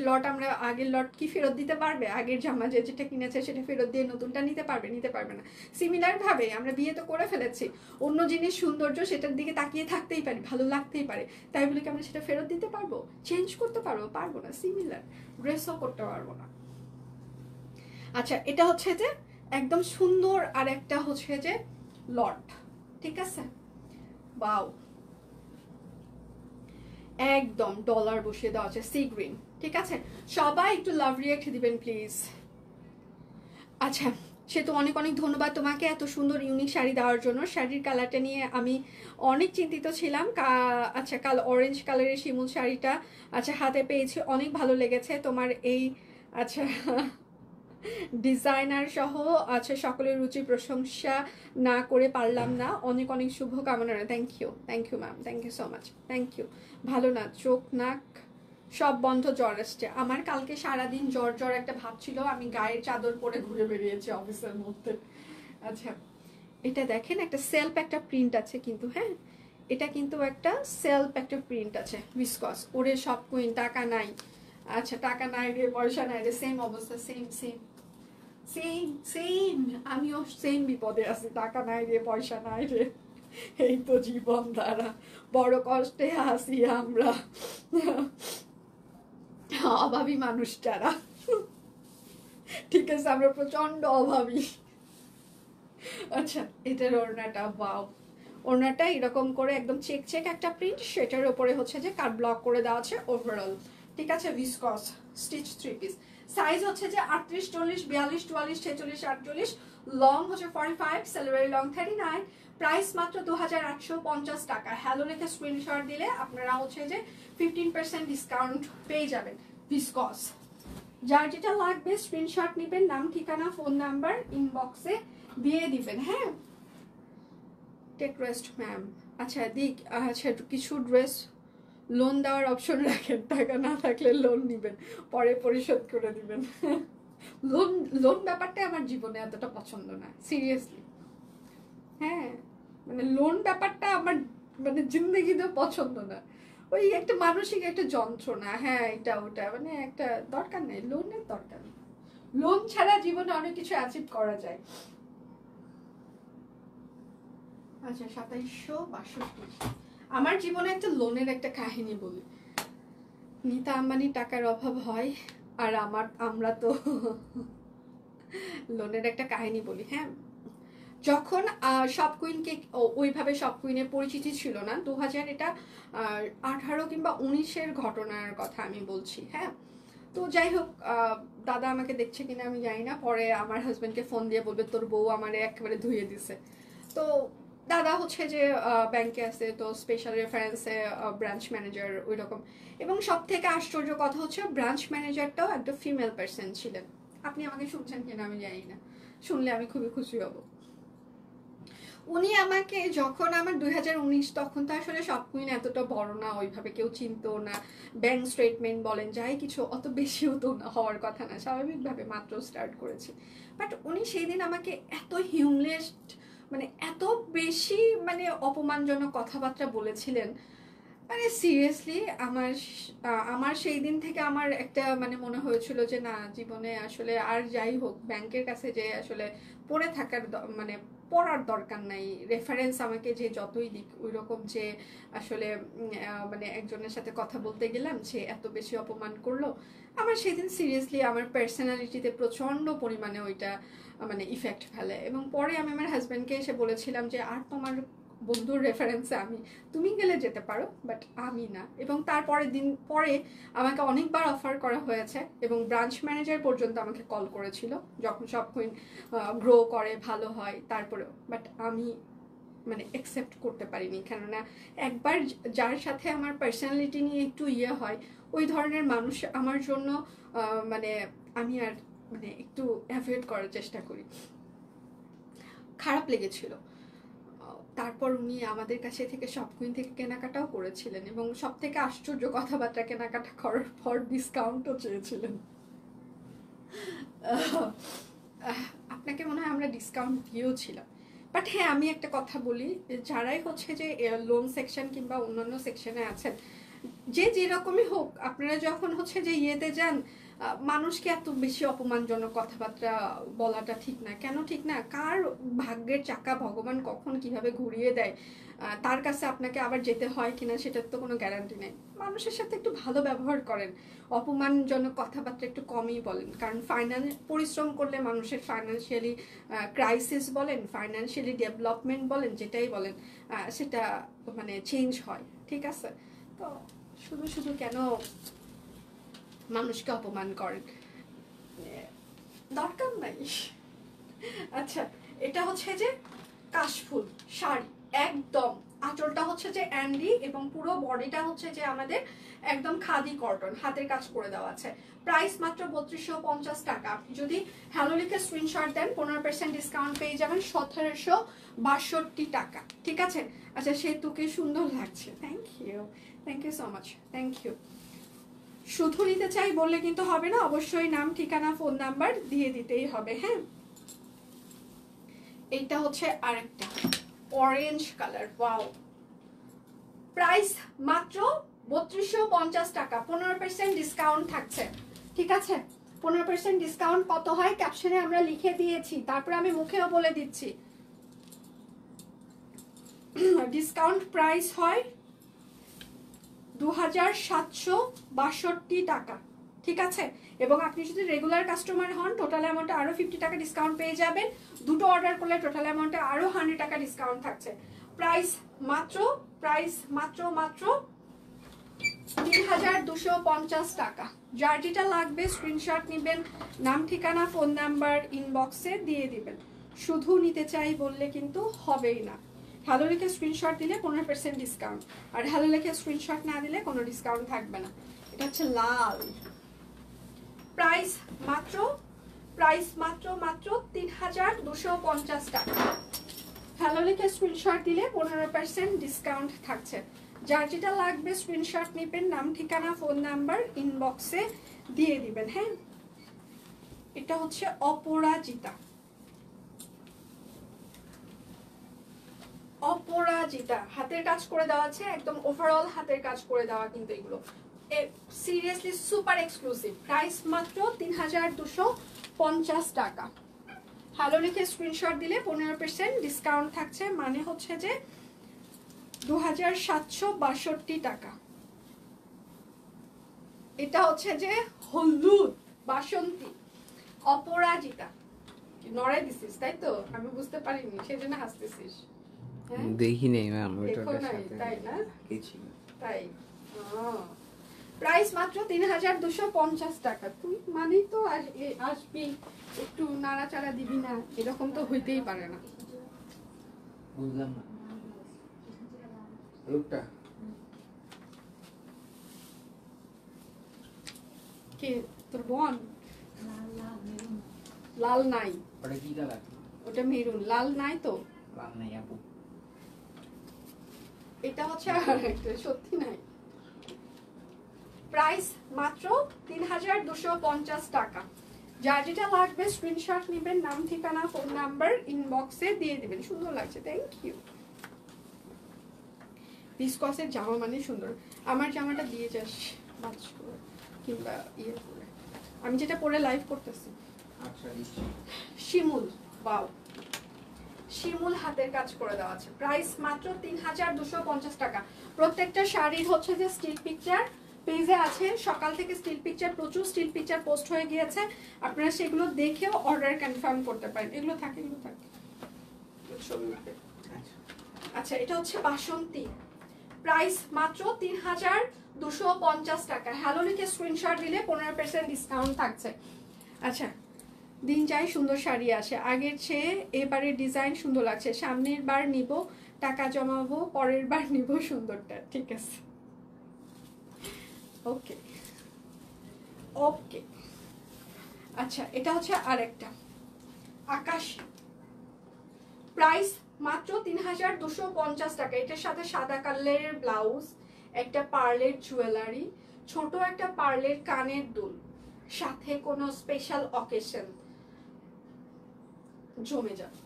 লট কি ফেরত দিতে পারবে? আগের জামা যেটা কিনেছে সেটা ফেরত দিয়ে নতুনটা নিতে পারবে না। সিমিলার ভাবে আমরা বিয়ে তো করে ফেলেছি, অন্য জিনিস সৌন্দর্য সেটার দিকে তাকিয়ে থাকতেই পারি, ভালো লাগতেই পারে, তাই বলে কি আমরা সেটা ফেরত দিতে পারবো, চেঞ্জ করতে পারবো না। সিমিলার ড্রেসও করতে পারবো না। আচ্ছা, এটা হচ্ছে যে একদম সুন্দর আর একটা হচ্ছে যে লট, ঠিক আছে। বাও, একদম ডলার বসিয়ে দেওয়া আছে, সি গ্রিন, ঠিক আছে। সবাই একটু লাভ রিয়েক্ট দিবেন প্লিজ। আচ্ছা, সে তো অনেক অনেক ধন্যবাদ তোমাকে এত সুন্দর ইউনিক শাড়ি দেওয়ার জন্য। শাড়ির কালারটা নিয়ে আমি অনেক চিন্তিত ছিলাম। আচ্ছা, কাল অরেঞ্জ কালারের শিমুল শাড়িটা আচ্ছা হাতে পেয়েছি, অনেক ভালো লেগেছে তোমার এই আচ্ছা ডিজাইনার সহ। আচ্ছা, সকলের রুচি প্রশংসা না করে পারলাম না, অনেক অনেক শুভকামনা। Thank you ma'am, thank you so much, thank you. ভালো না, চোখ নাক সব বন্ধ, জ্বর আসছে আমার। কালকে সারাদিন জ্বর একটা ভাব ছিল, আমি গায়ের চাদর পরে ঘুরে বেরিয়েছি অফিসের মধ্যে। আচ্ছা, এটা দেখেন একটা সেলফ একটা প্রিন্ট আছে কিন্তু, হ্যাঁ এটা কিন্তু একটা সেলফ একটা প্রিন্ট আছে, ভিসকস। ওরে সব কুইন, টাকা নাই। আচ্ছা, টাকা নাই রে, পয়সা নাই রে, সেম অবস্থা, সেম আমিও সেম বিপদে আছি, টাকা নাই রে, পয়সা নাই রে, এই তো জীবন ধারা, বড় কষ্টে আছি আমরা, অভাবী মানুষ যারা, ঠিক আছে, আমরা প্রচন্ড অভাবী। আচ্ছা, এটার ওড়নাটা, বাও, ওড়নাটা এরকম করে একদম চেক চেক একটা প্রিন্ট, সেটার উপরে হচ্ছে যে কাট ব্লক করে দেওয়া আছে ওভারঅল, ঠিক আছে। ভিসকস স্টিচ 3 পিস, সাইজ হচ্ছে যে 38, 40, 42, 44, 46, 48, লং হচ্ছে 45, সেলিব্রেরি লং 39, প্রাইস মাত্র 2850 টাকা। হ্যালো লিখে স্ক্রিনশট দিলে আপনারা হচ্ছে যে 15% ডিসকাউন্ট পেয়ে যাবেন। ভিসকস, যার যেটা লাগবে স্ক্রিনশট নেবেন, নাম ঠিকানা ফোন নাম্বার ইনবক্সে দিয়ে দিবেন, হ্যাঁ। টেক রেস্ট ম্যাম, আচ্ছা দিক, আচ্ছা কিছু ড্রেস লোন দেওয়ার অপশন রাখেন, টাকা না থাকলে লোন নিবেন, পরে পরিশোধ করে দিবেন। লোন লোন ব্যাপারটা আমার জীবনে এতটা পছন্দ না, সিরিয়াসলি। হ্যাঁ, মানে লোন ব্যাপারটা আমার মানে জিন্দগিতে পছন্দ না। ওই একটা মানসিক একটা যন্ত্রণা, হ্যাঁ এটা ওটা, মানে একটা দরকার নেই, লোনের দরকার নেই। লোন ছাড়া জীবনে অনেক কিছু অ্যাচিভ করা যায়। আচ্ছা 2762, আমার জীবনে একটা লোনের একটা কাহিনী বলি। নীতা আম্বানির টাকার অভাব হয়, আর আমরা তো লোনের একটা কাহিনী বলি, হ্যাঁ। যখন শপ কুইনকে ওইভাবে শপ কুইনের পরিচিতি ছিল না, 2000 এটা 18 কিংবা 19-এর ঘটনার কথা আমি বলছি, হ্যাঁ। তো যাই হোক, দাদা আমাকে দেখছে কিনা আমি জানি না, পরে আমার হাজবেন্ডকে ফোন দিয়ে বলবে তোর বউ আমারে একেবারে ধুয়ে দিছে। তো দাদা হচ্ছে যে ব্যাংকে আছে, তো স্পেশাল রেফারেন্সে ব্রাঞ্চ ম্যানেজার ওই রকম, এবং সব থেকে আশ্চর্য কথা হচ্ছে ব্রাঞ্চ ম্যানেজারটাও একটা ফিমেল পার্সন ছিলেন। আপনি আমাকে শুনছেন কিনা আমি জানি না, শুনলে আমি খুবই খুশি হব। উনি আমাকে যখন আমার 2019, তখন তো আসলে শপ কুইন এতটা বড় না, ওইভাবে কেউ চিনতো না, ব্যাংক স্টেটমেন্ট বলেন যাই কিছু অত বেশিও তো হওয়ার কথা না, স্বাভাবিকভাবে মাত্র স্টার্ট করেছি। বাট উনি সেই দিন আমাকে এত হিউমলেস্ট, মানে এত বেশি মানে অপমানজনক কথাবার্তা বলেছিলেন, মানে সিরিয়াসলি আমার সেই দিন থেকে আমার একটা মানে মনে হয়েছিল যে না, জীবনে আসলে আর যাই হোক ব্যাংকের কাছে যে আসলে পড়ে থাকার মানে পড়ার দরকার নাই। রেফারেন্স আমাকে যে যতই দিক, ওই রকম যে আসলে মানে একজনের সাথে কথা বলতে গেলাম, সে এত বেশি অপমান করলো, আমার সেদিন সিরিয়াসলি আমার পার্সোনালিটিতে প্রচন্ড পরিমাণে ওইটা মানে ইফেক্ট ফেলে। এবং পরে আমি আমার হাজব্যান্ডকে এসে বলেছিলাম যে আর তোমার বন্ধুর রেফারেন্সে তুমি গেলে যেতে পারো, বাট আমি না। এবং তারপরের দিন পরে আমাকে অনেকবার অফার করা হয়েছে, এবং ব্রাঞ্চ ম্যানেজার পর্যন্ত আমাকে কল করেছিল যখন সব কুইন গ্রো করে ভালো হয়, তারপরেও বাট আমি মানে অ্যাকসেপ্ট করতে পারিনি, কেননা একবার যার সাথে আমার পার্সোনালিটি নিয়ে একটু হয়, ওই ধরনের মানুষ আমার জন্য মানে আমি আর মানে একটু অ্যাভয়েড করার চেষ্টা করি। খারাপ লেগেছিল। তারপর উনি আমাদের কাছে থেকে শপ কুইন থেকে কেনাকাটাও করেছিলেন, এবং সব থেকে আশ্চর্য কথাবার্তা, কেনাকাটা করার পর ডিসকাউন্টও চেয়েছিলেন। আপনাকে মনে হয় আমরা ডিসকাউন্ট দিয়েওছিলাম। বাট হ্যাঁ, আমি একটা কথা বলি, যারাই হচ্ছে যে লোন সেকশন কিংবা অন্যান্য সেকশনে আছেন, যে যেরকমই হোক, আপনারা যখন হচ্ছে যে ইয়েতে যান, মানুষকে এত বেশি অপমানজনক কথাবার্তা বলাটা ঠিক না। কেন ঠিক না? কার ভাগ্যের চাকা ভগবান কখন কিভাবে ঘুরিয়ে দেয়, তার কাছে আপনাকে আবার যেতে হয় কিনা সেটার তো কোনো গ্যারান্টি নেই। মানুষের সাথে একটু ভালো ব্যবহার করেন, অপমানজনক কথাবার্তা একটু কমই বলেন, কারণ পরিশ্রম করলে মানুষের ফাইন্যান্সিয়ালি ক্রাইসিস বলেন, ফাইন্যান্সিয়ালি ডেভেলপমেন্ট বলেন, যেটাই বলেন সেটা মানে চেঞ্জ হয়, ঠিক আছে? তো শুধু শুধু কেন মানুষকে অপমান করেন, দরকার নাই। আচ্ছা, এটা হচ্ছে যে কাশফুল শাড়ি, একদম আঁচলটা হচ্ছে যে অ্যান্ডি, এবং পুরো বডিটা হচ্ছে যে আমাদের একদম খাদি কটন, হাতের কাজ করে দেওয়া আছে। প্রাইস মাত্র 3250 টাকা। আপনি যদি হ্যালো লিখে স্ক্রিনশট দেন 15% ডিসকাউন্ট পেয়ে যাবেন 1762 টাকা, ঠিক আছে? আচ্ছা, সেতুকে সুন্দর লাগছে, thank you so much, thank you. শুধু নিতে চাই বললে কিন্তু হবে না, অবশ্যই নাম ঠিকানা ফোন নাম্বার দিয়ে দিতেই হবে, হ্যাঁ। এইটা হচ্ছে আরেকটা অরেঞ্জ কালার, ওয়াও। প্রাইস মাত্র 3250 টাকা, 15% ডিসকাউন্ট থাকছে, ঠিক আছে? 15% ডিসকাউন্ট কত হয় ক্যাপশনে আমরা লিখে দিয়েছি, তারপরে আমি মুখেও বলে দিচ্ছি। ডিসকাউন্ট প্রাইস হয় 2762 টাকা, ঠিক আছে? এবং আপনি যদি রেগুলার কাস্টমার হন, টোটাল অ্যামাউন্টে আরো 50 টাকা ডিসকাউন্ট পেয়ে যাবেন। দুটো অর্ডার করলে টোটাল অ্যামাউন্টে আরো 100 টাকা ডিসকাউন্ট থাকছে। প্রাইস মাত্র মাত্র ৩,২৫০ টাকা। যার যেটা লাগবে স্ক্রিনশট নেবেন, নাম ঠিকানা ফোন নাম্বার ইনবক্সে দিয়ে দিবেন। শুধু নিতে চাই বললে কিন্তু হবেই না। হ্যালো লিখে স্ক্রিনশট দিলে 15% ডিসকাউন্ট, আর হ্যালো লিখে স্ক্রিনশট না দিলে কোনো ডিসকাউন্ট থাকবে না। এটা হচ্ছে লাল। প্রাইস মাত্র ৩,২৫০ টাকা। হ্যালো লিখে স্ক্রিনশট দিলে 15% ডিসকাউন্ট থাকছে। যার যেটা লাগবে স্ক্রিনশট নেবেন, নাম ঠিকানা ফোন নাম্বার ইনবক্সে দিয়ে দিবেন। হ্যাঁ, এটা হচ্ছে অপরাজিতা। হাতের কাজ করে দেওয়া আছে, একদম ওভারঅল হাতের কাজ করে দেওয়া, কিন্তু এগুলো সিরিয়াসলি সুপার এক্সক্লুসিভ। প্রাইস মাত্র ৩,২৫০ টাকা। হ্যালো লিখে স্ক্রিনশট দিলে 15% ডিসকাউন্ট থাকছে, মানে হচ্ছে যে ২,৭৬২ টাকা। এটা হচ্ছে যে হলুদ বাসন্তী অপরাজিতা। নড়াই দিছিস তাই তো? আমি বুঝতে পারিনি, সেজন্য হাসতেছিস। দেখি নাই ম্যাম, তাই না? তাই। প্রাইস মাত্র ৩,২৫০ টাকা। তুই মানেই তো আসবি, একটু নাড়াচাড়া দিবি না, এরকম তো হইতেই পারে না। বুঝলাম না লোকটা কে? তোর বোন? লাল নাই। ওটা কি কালার? ওটা মেরুন। লাল নাই তো? লাল নাই আপু। এটা হচ্ছে আর একটা, সত্যি নাই। প্রাইস মাত্র ৩,২৫০ টাকা। যার যেটা লাগবে স্ক্রিনশট নেবেন, নাম ঠিকানা ফোন নাম্বার ইনবক্সে দিয়ে দিবেন। সুন্দর লাগছে, থ্যাংক ইউ। ভিসকসের জামা মানে সুন্দর। আমার জামাটা দিয়ে যাস বাচ করে কিংবা ইয়ে করে, আমি যেটা পরে লাইভ করতেছি। আচ্ছা, শিমুল, বাও, শিমুল হাতের কাজ করে দেওয়া আছে। প্রাইস মাত্র ৩,২৫০ টাকা। প্রত্যেকটা শাড়ির হচ্ছে যে স্টিল পিকচার পেজে আছে। সকাল থেকে স্টিল পিকচার, প্রচুর স্টিল পিকচার পোস্ট হয়ে গিয়েছে, আপনারা সেগুলো দেখেও অর্ডার কনফার্ম করতে পারেন। এগুলো থাকে, এগুলো থাকে। আচ্ছা, এটা হচ্ছে বাসন্তী। প্রাইস মাত্র ৩,২৫০ টাকা। হ্যালো লিখে স্ক্রিনশট দিলে 15% ডিসকাউন্ট থাকছে। আচ্ছা, দিন যাই সুন্দর শাড়ি আসে, আগের চেয়ে এবারে ডিজাইন সুন্দর লাগছে। সামনের বার নিব, টাকা জমাবো, পরের বার নিব সুন্দরটা। ঠিক আছে, ওকে ওকে। আচ্ছা, এটা হচ্ছে আরেকটা আকাশী। প্রাইস মাত্র ৩,২৫০ টাকা। এটার সাথে সাদা কালারের ব্লাউজ, একটা পার্লের জুয়েলারি, ছোট একটা পার্লের কানের দুল, সাথে কোনো স্পেশাল অকেশন জমে যাবে।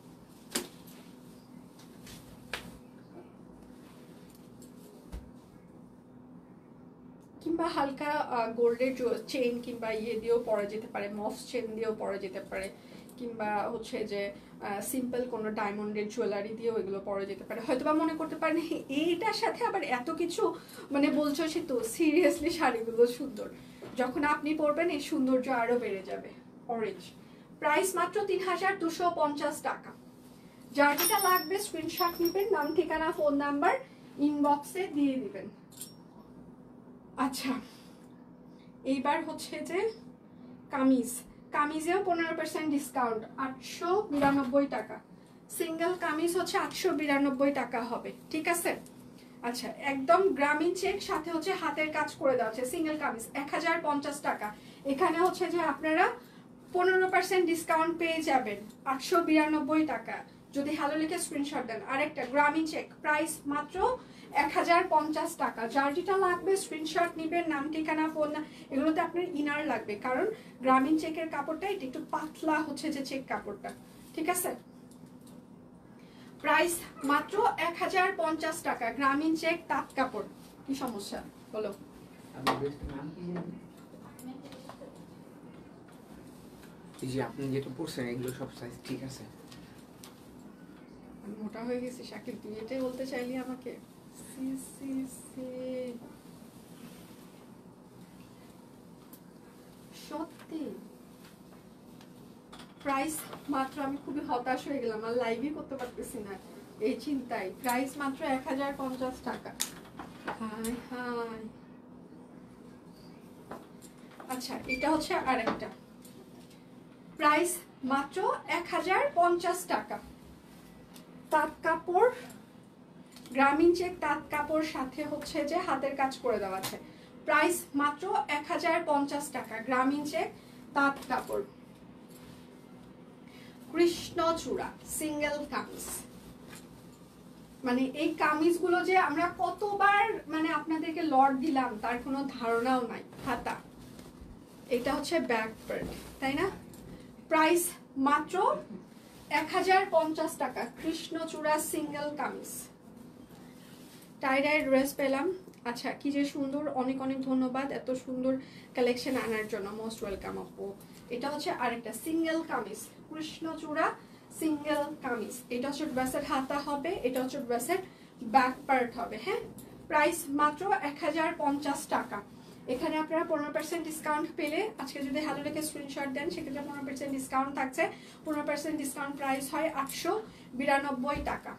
কিংবা হালকা গোল্ডের চেইন কিংবা ইয়ে দিয়েও পরা যেতে পারে, মফ চেইন দিয়েও পরা যেতে পারে, কিংবা হচ্ছে যে সিম্পল কোনো ডায়মন্ডের জুয়েলারি দিয়েও এগুলো পরা যেতে পারে। হয়তো বা মনে করতে পারেন এইটার সাথে আবার এত কিছু মানে বলছো, সে তো সিরিয়াসলি শাড়িগুলো সুন্দর, যখন আপনি পরবেন এই সৌন্দর্য আরো বেড়ে যাবে। অরেঞ্জ। প্রাইস মাত্র ৩,২৫০ টাকা। যার যেটা লাগবে স্ক্রিনশট নেবেন, নাম ঠিকানা ফোন নাম্বার ইনবক্সে দিয়ে দিবেন। আচ্ছা, এইবার হচ্ছে যে কামিজ, কামিজেও 15% ডিসকাউন্ট, 892 টাকা। সিঙ্গেল কামিজ হচ্ছে 892 টাকা হবে, ঠিক আছে? আচ্ছা, একদম গ্রামীণ চেক, সাথে হচ্ছে হাতের কাজ করে দেওয়া আছে। সিঙ্গেল কামিজ 1050 টাকা। এখানে হচ্ছে যে আপনারা 15% ডিসকাউন্ট পেয়ে যাবেন, 892 টাকা যদি হ্যালো লিখে স্ক্রিনশট দেন। আরেকটা গ্রামীণ চেক, প্রাইস মাত্র 1050 টাকা। যার যেটা লাগবে স্ক্রিনশট নিবেন, নাম ঠিকানা ফোন। এগুলোতে আপনার ইনার লাগবে, কারণ গ্রামীণ চেকের কাপড়টা এটা একটু পাতলা হচ্ছে যে চেক কাপড়টা, ঠিক আছে? প্রাইস মাত্র 1050 টাকা। গ্রামীণ চেক তাঁত কাপড়। কি সমস্যা বলো? আপনি যেটা পড়ছেন এগুলো সব সাইজ ঠিক আছে? মোটা হয়ে গেছি শাকিল, তুই এটাই বলতে চাইলি আমাকে? সত্যি প্রাইস মাত্র, আমি খুবই হতাশ হয়ে গেলাম, আর লাইভই করতে পারতেছি না। এই চিন্তাই প্রাইস মাত্র 1050 টাকা। High high. আচ্ছা এটা হচ্ছে আরেকটা, প্রাইস মাত্র 1050 টাকা। তাঁত কাপড়, গ্রামীণ চেক তাঁত কাপড়, সাথে হচ্ছে যে হাতের কাজ করে দেওয়া আছে। প্রাইস মাত্র 1050 টাকা, গ্রামীণ চেক তাঁত কাপড়। কৃষ্ণচূড়া সিঙ্গেল কামিজ, মানে এই কামিজগুলো যে আমরা কতবার মানে আপনাদেরকে লট দিলাম তার কোনো ধারণাও নাই। হাতা, এটা হচ্ছে ব্যাক পার্ট, তাই না? প্রাইস মাত্র 1050 টাকা, কৃষ্ণচূড়া সিঙ্গেল কামিজ। টাই ডাই ড্রেস পেলাম। আচ্ছা কি যে সুন্দর, অনেক অনেক ধন্যবাদ এত সুন্দর কালেকশন আনার জন্য, মোস্ট ওয়েলকাম আপু। এটা হচ্ছে আরেকটা সিঙ্গেল কামিজ, কৃষ্ণচূড়া সিঙ্গেল কামিজ। এটা হচ্ছে ড্রেসের হাতা হবে, এটা হচ্ছে ড্রেসের ব্যাক পার্ট হবে। হ্যাঁ, প্রাইস মাত্র 1050 টাকা। এখানে আপনারা 15% ডিসকাউন্ট পেলে, আজকে যদি হ্যালো লিখে স্ক্রিনশট দেন সেক্ষেত্রে 15% ডিসকাউন্ট থাকছে। 15% ডিসকাউন্ট প্রাইস হয় 892 টাকা।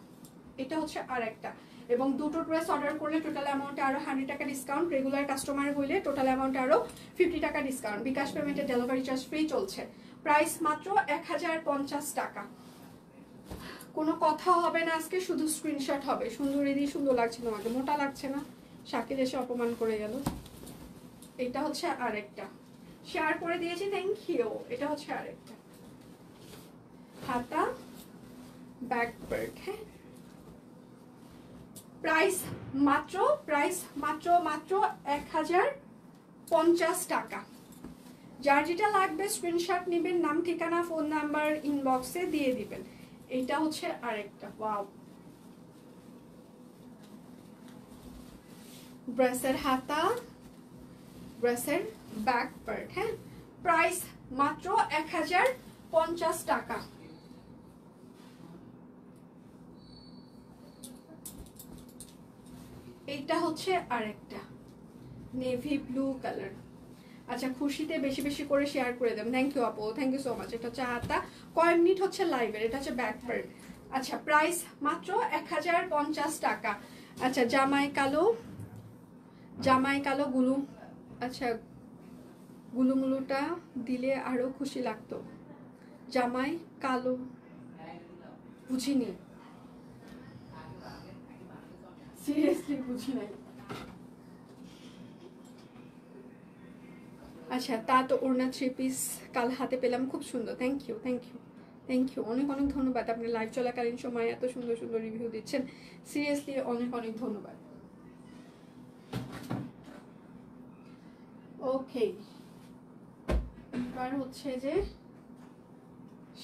এটা হচ্ছে আরেকটা, এবং দুটো ড্রেস অর্ডার করলে টোটাল অ্যামাউন্টে আরো 100 টাকা ডিসকাউন্ট। রেগুলার কাস্টমার হইলে টোটাল অ্যামাউন্টে আরো 50 টাকা ডিসকাউন্ট। বিকাশ পেমেন্টে ডেলিভারি চার্জ ফ্রি চলছে। প্রাইস মাত্র 1050 টাকা। কোনো কথা হবে না আজকে, শুধু স্ক্রিনশট হবে। সুন্দরী দি, সুন্দর লাগছে তোমাকে, মোটা লাগছে না? শাকিল এসে অপমান করে গেল। এটা হচ্ছে আরেকটা, শেয়ার করে দিয়েছি, থ্যাংক ইউ। এটা হচ্ছে আরেকটা, হাতা ব্যাক পার্ট। হ্যাঁ, প্রাইস মাত্র 1050 টাকা। যার যেটা লাগবে স্ক্রিনশট নেবেন, নাম ঠিকানা ফোন নাম্বার ইনবক্সে দিয়ে দিবেন। এটা হচ্ছে আরেকটা, ওয়াও, ড্রেসের হাতা, ড্রেসের ব্যাক পার্ট। হ্যাঁ, প্রাইস মাত্র 1050 টাকা। এইটা হচ্ছে আরেকটা নেভি ব্লু কালার। আচ্ছা খুশিতে বেশি বেশি করে শেয়ার করে দেবেন, থ্যাংক ইউ আপু, থ্যাংক ইউ সো মাচ। এটা হচ্ছে হাতা, কয় মিনিট হচ্ছে লাইভের। এটা হচ্ছে ব্যাক পার্ট। আচ্ছা প্রাইস মাত্র 1050 টাকা। আচ্ছা জামাই কালো, জামাই কালো গুলু, আচ্ছা গুলুমুলুটা দিলে আরো খুশি লাগতো। জামাই কালো, বুঝিনি, সিরিয়াসলি বুঝি নাই। আচ্ছা তা তো ওড়না 3 পিস কাল হাতে পেলাম, খুব সুন্দর, thank you, thank you, thank you, অনেক অনেক ধন্যবাদ। আপনি লাইভ চলাকালীন সময় এত সুন্দর সুন্দর রিভিউ দিচ্ছেন, সিরিয়াসলি অনেক অনেক ধন্যবাদ। ওকে, এবার হচ্ছে যে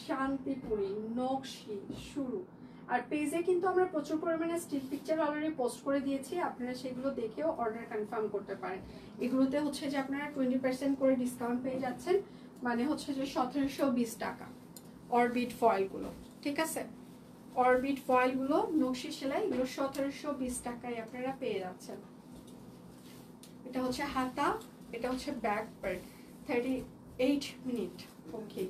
শান্তিপুরি নকশি শুরু। আর পেজে কিন্তু আমরা প্রচুর পরিমাণে স্টিল পিকচার অলরেডি পোস্ট করে দিয়েছি, আপনারা সেগুলো দেখেও অর্ডার কনফার্ম করতে পারেন। এগুলোতে হচ্ছে যে আপনারা 20% করে ডিসকাউন্ট পেয়ে যাচ্ছেন, মানে হচ্ছে যে 1720 টাকা। অরবিট ফয়েলগুলো, ঠিক আছে, অরবিট ফয়েলগুলো নকশি সেলাই, এগুলো 1720 টাকায় আপনারা পেয়ে যাচ্ছেন। এটা হচ্ছে হাতা, এটা হচ্ছে ব্যাক পার্ট, 38 মিনিট। ওকে,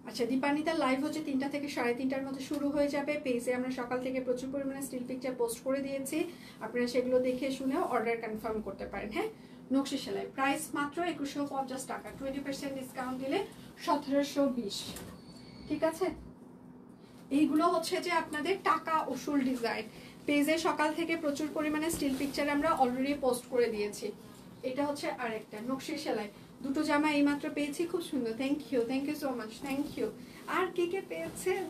আচ্ছা দীপানিতার লাইভ হচ্ছে 3টা থেকে 3:30টার মধ্যে শুরু হয়ে যাবে। পেজে আমরা সকাল থেকে প্রচুর পরিমাণে স্টিল পিকচার পোস্ট করে দিয়েছি, আপনারা সেগুলো দেখে শুনেও অর্ডার কনফার্ম করতে পারেন। হ্যাঁ, নকশি সেলাই প্রাইস মাত্র 2150 টাকা, 20% ডিসকাউন্ট দিলে 1720। ঠিক আছে, এইগুলো হচ্ছে যে আপনাদের টাকা উসুল ডিজাইন। পেজে সকাল থেকে প্রচুর পরিমাণে স্টিল পিকচার আমরা অলরেডি পোস্ট করে দিয়েছি। এটা হচ্ছে আরেকটা নকশি সেলাই, দুটো জামা এইমাত্র পেয়েছি, খুব সুন্দর, thank you so much, thank you. আর কে কে পেয়েছেন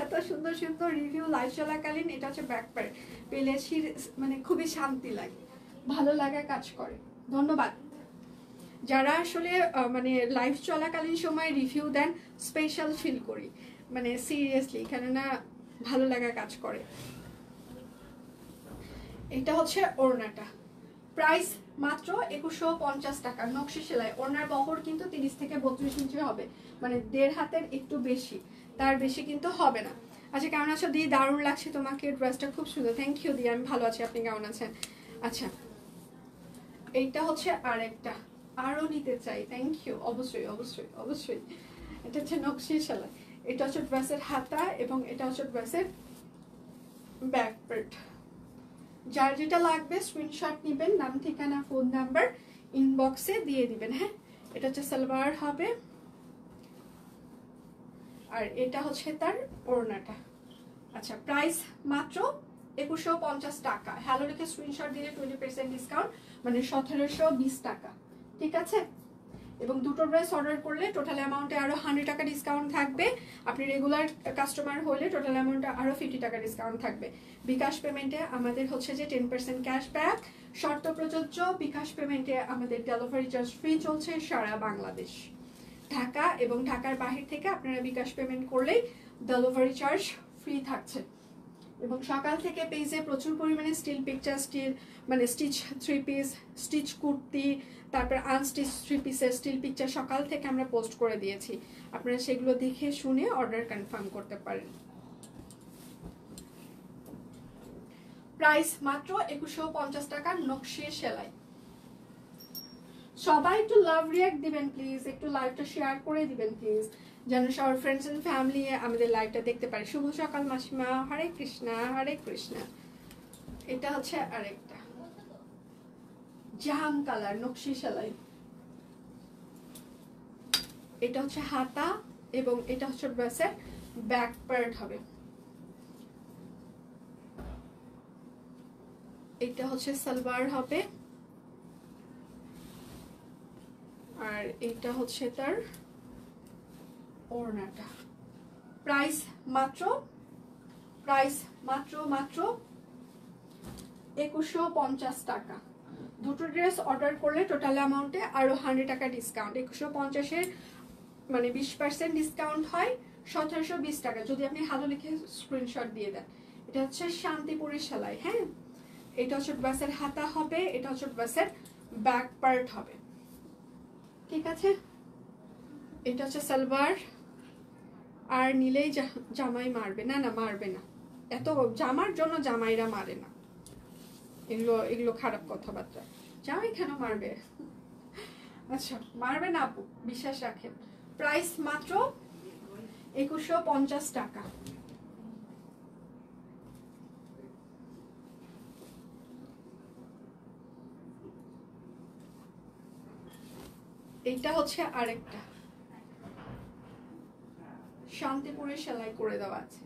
এত সুন্দর সুন্দর রিভিউ লাইভ চলাকালীন? এটা হচ্ছে ব্যাক পার্ট, পেলে মানে খুবই শান্তি লাগে, ভালো লাগা কাজ করে। ধন্যবাদ যারা আসলে মানে লাইভ চলাকালীন সময় রিভিউ দেন, স্পেশাল ফিল করি, মানে সিরিয়াসলি, কেননা ভালো লাগা কাজ করে। এটা হচ্ছে ওড়নাটা, প্রাইস মাত্র 2150 টাকা, নকশি সেলাই। ওড়নার বহর কিন্তু 30 থেকে 32 ইঞ্চি হবে, মানে 1.5 হাতের একটু বেশি, তার বেশি কিন্তু হবে না। আচ্ছা কেমন আছো দি? দারুণ লাগছে তোমাকে, ড্রেসটা খুব সুন্দর, থ্যাংক ইউ দি, আমি ভালো আছি, আপনি কেমন আছেন? আচ্ছা এইটা হচ্ছে আরেকটা, আরো নিতে চাই, থ্যাংক ইউ, অবশ্যই অবশ্যই অবশ্যই। এটা হচ্ছে নকশি সেলাই, এটা হচ্ছে ড্রেসের হাতা এবং এটা হচ্ছে ড্রেসের ব্যাক পার্ট। যার যেটা লাগবে স্ক্রিনশট নেবেন, নাম ঠিকানা ফোন নাম্বার ইনবক্সে দিয়ে দিবেন। হ্যাঁ, এটা হচ্ছে সালোয়ার হবে আর এটা হচ্ছে তার ওড়নাটা। আচ্ছা, প্রাইস মাত্র 2150 টাকা। হ্যালো লিখে স্ক্রিনশট দিলে 20% ডিসকাউন্ট, মানে 1720 টাকা। ঠিক আছে, এবং দুটো ড্রেস অর্ডার করলে টোটাল অ্যামাউন্টে আরো 100 টাকা ডিসকাউন্ট থাকবে। আপনি রেগুলার কাস্টমার হলে টোটাল অ্যামাউন্টে আরো 50 টাকা ডিসকাউন্ট থাকবে। বিকাশ পেমেন্টে আমাদের হচ্ছে যে 10% ক্যাশব্যাক শর্ত প্রযোজ্য। বিকাশ পেমেন্টে আমাদের ডেলিভারি চার্জ ফ্রি চলছে সারা বাংলাদেশ। ঢাকা এবং ঢাকার বাহির থেকে আপনারা বিকাশ পেমেন্ট করলেই ডেলিভারি চার্জ ফ্রি থাকছে। এবং সকাল থেকে পেজে প্রচুর পরিমাণে স্টিল পিকচার, মানে স্টিচ 3 পিস, স্টিচ কুর্তি, তারপর আনস্টিচ 3 পিসের স্টিল পিকচার সকাল থেকে আমরা পোস্ট করে দিয়েছি। আপনারা সেগুলো দেখে শুনে অর্ডার কনফার্ম করতে পারেন। প্রাইস মাত্র 2150 টাকা, নকশি সেলাই। সবাই একটু লাভ রিয়াক্ট দিবেন প্লিজ, একটু লাইভটা শেয়ার করে দিবেন প্লিজ, যেন সবার ফ্রেন্ডস এন্ড ফ্যামিলি আমাদের লাইভটা দেখতে পারে। শুভ সকাল মাসিমা, হরে কৃষ্ণা হরে কৃষ্ণা। এটা হচ্ছে আরেকটা জাম কালার নকশি সেলাই। এটা হচ্ছে হাতা এবং এটা হচ্ছে ড্রেসের ব্যাক পার্ট হবে। এটা হচ্ছে সালোয়ার হবে আর এটা হচ্ছে তার ওড়নাটা। প্রাইস মাত্র 2150 টাকা। দুটো ড্রেস অর্ডার করলে টোটাল অ্যামাউন্টে আরো 100 টাকা ডিসকাউন্ট। 2150-এর মানে 20% ডিসকাউন্ট হয় 1720 টাকা যদি আপনি হ্যালো লিখে স্ক্রিনশট দিয়ে দেন। এটা হচ্ছে শান্তিপুরি সেলাই। হ্যাঁ, এটা হচ্ছে ড্রেসের হাতা হবে, এটা হচ্ছে ড্রেসের ব্যাক পার্ট হবে। ঠিক আছে, এটা হচ্ছে সালোয়ার। আর নিলেই জামাই মারবে না, না মারবে না, এত জামার জন্য জামাইরা মারে না, এগুলো খারাপ কথাবার্তা। জামাই কেন মারবে? আচ্ছা, মারবে না আপু, বিশ্বাস রাখেন। প্রাইস মাত্র 2150 টাকা। এইটা হচ্ছে আরেকটা শান্তিপুরে সেলাই করে দেওয়া আছে।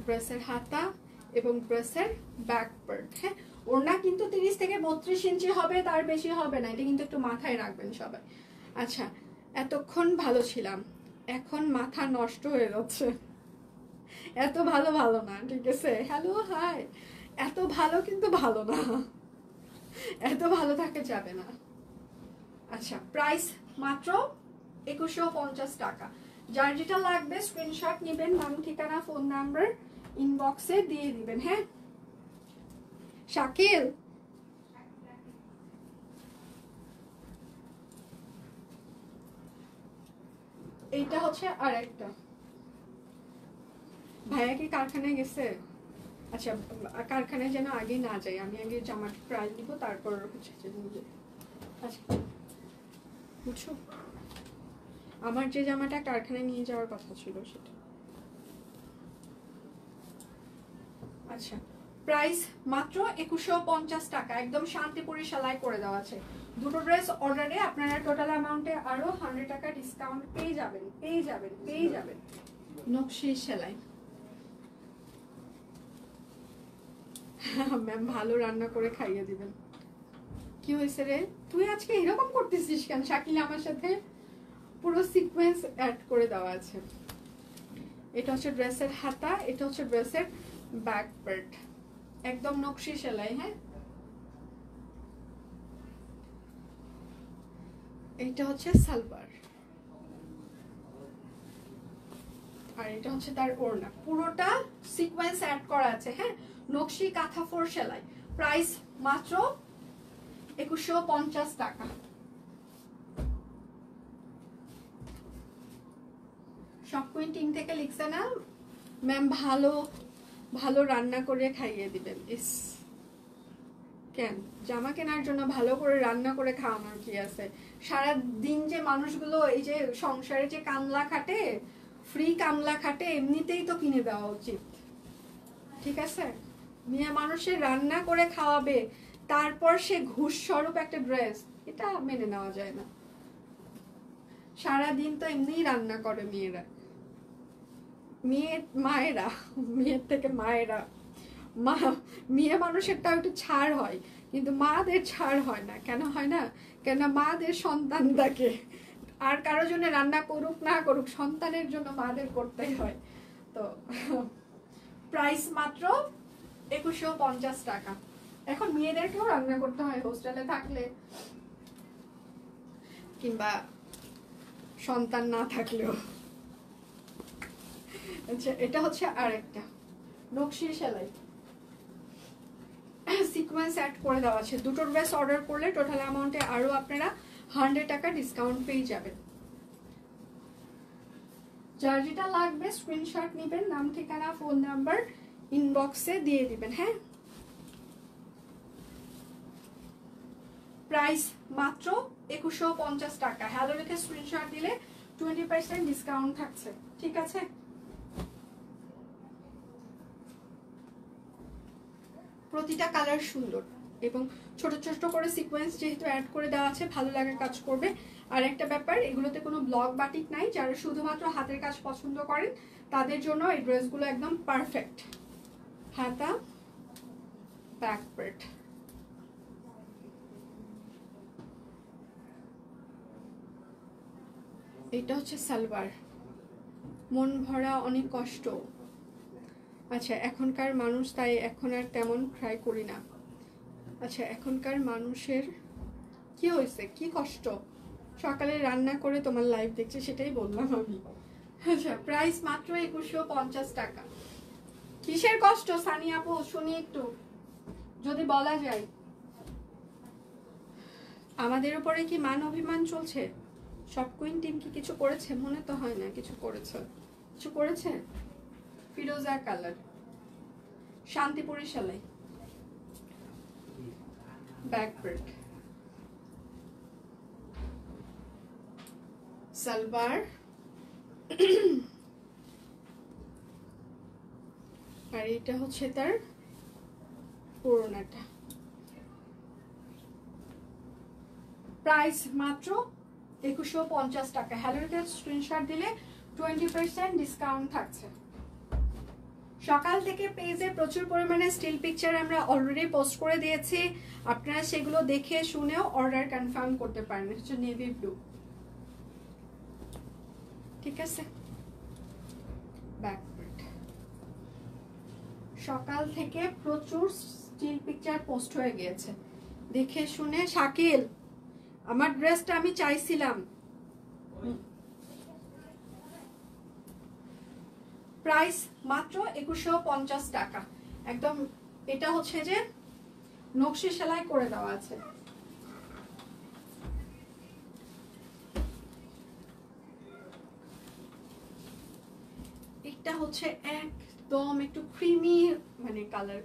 ড্রেসের হাতা এবং ড্রেসের ব্যাক পার্ট। হ্যাঁ, ওড়না কিন্তু 30 থেকে 32 ইঞ্চি হবে, তার বেশি হবে না, এটা কিন্তু একটু মাথায় রাখবেন সবাই। আচ্ছা, এতক্ষণ ভালো ছিলাম, এখন মাথা নষ্ট হয়ে যাচ্ছে। এত ভালো না, ঠিক আছে? হ্যালো হাই, এত ভালো কিন্তু ভালো না, এত ভালো থাকা যাবে না। আচ্ছা, প্রাইস মাত্র 2150 টাকা। যার যেটা লাগবে স্ক্রিনশট নেবেন, নাম ঠিকানা ফোন নাম্বার ইনবক্সে দিয়ে দিবেন। হ্যাঁ, শাকিল এইটা হচ্ছে আরেকটা। ভাইয়া কি কারখানায় গেছে? আচ্ছা, কারখানায় যেন আগে না যাই, আমি আগে জামাটা ট্রায়াল দিব, তারপর হচ্ছে যে নিজে। আচ্ছা, বুঝছো, আমার যে জামাটা কারখানায় নিয়ে যাওয়ার কথা ছিল সেটা। আচ্ছা, প্রাইস মাত্র 2150 টাকা, একদম শান্তিপুরি সেলাই করে দেওয়া আছে। দুটো ড্রেস অর্ডারে আপনারা টোটাল অ্যামাউন্টে আরো 100 টাকা ডিসকাউন্ট পেয়ে যাবেন। নকশি সেলাই। ম্যাম ভালো রান্না করে খাইয়ে দিবেন। কি হয়েছে রে, তুই আজকে এরকম করতেছিস কেন? শাকিল আমার সাথে পুরো সিকোয়েন্স অ্যাড করে দেওয়া আছে। এটা হচ্ছে ড্রেসের হাতা, এটা হচ্ছে ড্রেসের ব্যাক পার্ট, একদম নকশি সেলাই। হ্যাঁ, এইটা হচ্ছে সালোয়ার আর এটা হচ্ছে তার ওড়না, পুরোটা সিকোয়েন্স অ্যাড করা আছে। হ্যাঁ, নকশি কাঁথা 4 সেলাই। প্রাইস মাত্র 2150 টাকা। সব কুইন টিম থেকে লিখছে না ম্যাম ভালো রান্না করে খাইয়ে দিবেন। ইস, কেন জামা কেনার জন্য ভালো করে রান্না করে খাওয়ানোর কি আছে? সারা দিন যে মানুষগুলো এই যে সংসারে যে কামলা খাটে, ফ্রি কামলা খাটে, এমনিতেই তো কিনে দেওয়া উচিত, ঠিক আছে? মেয়ে মানুষের রান্না করে খাওয়াবে, তারপর সে ঘুষ স্বরূপ একটা ড্রেস, এটা মেনে নেওয়া যায় না। সারা দিন তো এমনিই রান্না করে মেয়েরা, মায়েরা, মেয়ের থেকে মায়েরা, মা মেয়ে মানুষেরটাও একটু ছাড় হয়, কিন্তু মাদের ছাড় হয় না। কেন হয় না? কেন মাদের সন্তান থাকে, আর কারোর জন্য রান্না করুক না করুক, সন্তানের জন্য মাদের করতেই হয়। তো প্রাইস মাত্র 2150 টাকা। এখন মেয়েদেরকেও রান্না করতে হয় হোস্টেলে থাকলে, কিংবা সন্তান না থাকলেও। আচ্ছা, এটা হচ্ছে আরেকটা নকশি সেলাই, সিকোয়েন্স অ্যাড করে দেওয়া আছে। দুটো ড্রেস অর্ডার করলে টোটাল অ্যামাউন্টে আরো আপনারা 100 টাকা ডিসকাউন্ট পেয়ে যাবেন। যার যেটা লাগবে স্ক্রিনশট নেবেন, নাম ঠিকানা ফোন নাম্বার ইনবক্সে দিয়ে দিবেন। হ্যাঁ, প্রাইস মাত্র 2150 টাকা। হ্যালো লিখে স্ক্রিনশট দিলে 20% ডিসকাউন্ট থাকছে, ঠিক আছে? প্রতিটা কালার সুন্দর এবং ছোট ছোট করে সিকোয়েন্স যেহেতু অ্যাড করে দেওয়া আছে, ভালো লাগা কাজ করবে। আর একটা ব্যাপার, এগুলোতে কোনো ব্লক বাটিক নাই। যারা শুধুমাত্র হাতের কাজ পছন্দ করেন তাদের জন্য এই ড্রেসগুলো একদম পারফেক্ট। হাতা, ব্যাক পার্ট, এটা হচ্ছে সালোয়ার। মন ভরা অনেক কষ্ট। আচ্ছা, এখনকার মানুষ তাই এখন আর তেমন ট্রাই করি না। আচ্ছা, এখনকার মানুষের কি হয়েছে, কি কষ্ট? সকালে রান্না করে তোমার লাইভ দেখছে, সেটাই বললাম আমি। আচ্ছা, প্রাইস মাত্র 2150 টাকা। কিসের কষ্ট সানি আপু, শুনি একটু যদি বলা যায়। আমাদের উপরে কি মান অভিমান চলছে? সব কুইন টিম কি কিছু করেছে? মনে তো হয় না কিছু করেছে। কিছু করেছে? ফিরোজা কালার, শান্তিপুরি সেলাই, ব্যাক প্রিন্ট, সালোয়ার, আর এটা হচ্ছে তার পুরোনাটা। প্রাইস মাত্র 2150 টাকা। হ্যালোটার স্ক্রিনশট দিলে 20% ডিসকাউন্ট থাকছে। সকাল থেকে পেজে প্রচুর পরিমাণে স্টিল পিকচার আমরা অলরেডি পোস্ট করে দিয়েছি, আপনারা সেগুলো দেখে শুনেও অর্ডার কনফার্ম করতে পারেন। হচ্ছে নেভি ব্লু, ঠিক আছে? Back part. সকাল থেকে প্রচুর স্টিল পিকচার পোস্ট হয়ে গিয়েছে, দেখে শুনে। শাকিল, আমার ড্রেসটা আমি চাইছিলাম। প্রাইস মাত্র 2150 টাকা একদম। এটা হচ্ছে যে নকশি সেলাই করে দেওয়া আছে। এটা হচ্ছে একদম একটু ক্রিমি মানে colour,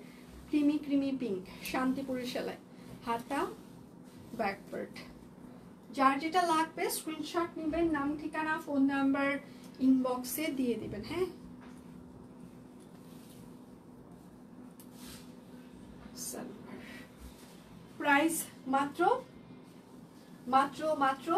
creamy creamy pink, Shantipuri সেলাই, হাতা, ব্যাক পার্ট। যার যেটা লাগবে স্ক্রিনশট নেবেন, নাম ঠিকানা ফোন নাম্বার ইনবক্সে দিয়ে দিবেন। হ্যাঁ, প্রাইস মাত্র মাত্র মাত্র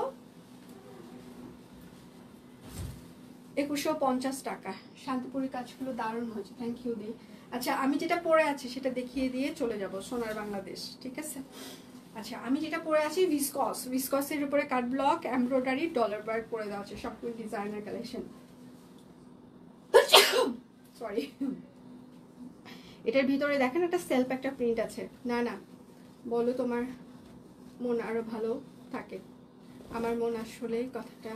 2150 টাকা। শান্তিপুরি কাজগুলো দারুণ হয়েছে, থ্যাংক ইউ দি। আচ্ছা, আমি যেটা পরে আছি সেটা দেখিয়ে দিয়ে চলে যাব সোনার বাংলাদেশ, ঠিক আছে? আচ্ছা, আমি যেটা পরে আছি ভিসকসের উপরে কাট ব্লক এমব্রয়ডারি ডলার ওয়ার্ক করে দেওয়া আছে, সবগুলো ডিজাইনার কালেকশন। সরি, এটার ভিতরে দেখেন একটা সেলফ একটা প্রিন্ট আছে। না না, বলো তোমার মন আরো ভালো থাকে। আমার মন আসলে কথাটা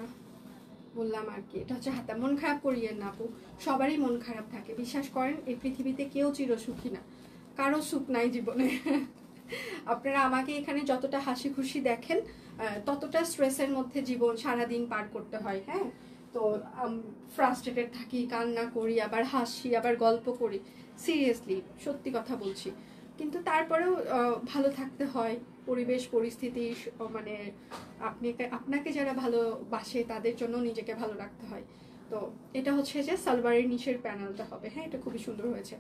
বললাম আর কি। এটা হচ্ছে হাতা। মন খারাপ করিয়েন না আপু, সবারই মন খারাপ থাকে, বিশ্বাস করেন। এই পৃথিবীতে কেউ চিরসুখী না, কারো সুখ নাই জীবনে। আপনারা আমাকে এখানে যতটা হাসি খুশি দেখেন, ততটা স্ট্রেসের মধ্যে জীবন সারাদিন পার করতে হয়। হ্যাঁ, তো ফ্রাস্ট্রেটেড থাকি, কান্না করি, আবার হাসি, আবার গল্প করি। সিরিয়াসলি সত্যি কথা বলছি, কিন্তু তারপরেও ভালো থাকতে হয়, পরিবেশ পরিস্থিতি মানে আপনাকে যারা ভালোবাসে তাদের জন্য নিজেকে ভালো রাখতে হয়। তো এটা হচ্ছে যে সালোয়ারের নিচের প্যানেলটা হবে। হ্যাঁ, এটা খুবই সুন্দর হয়েছে।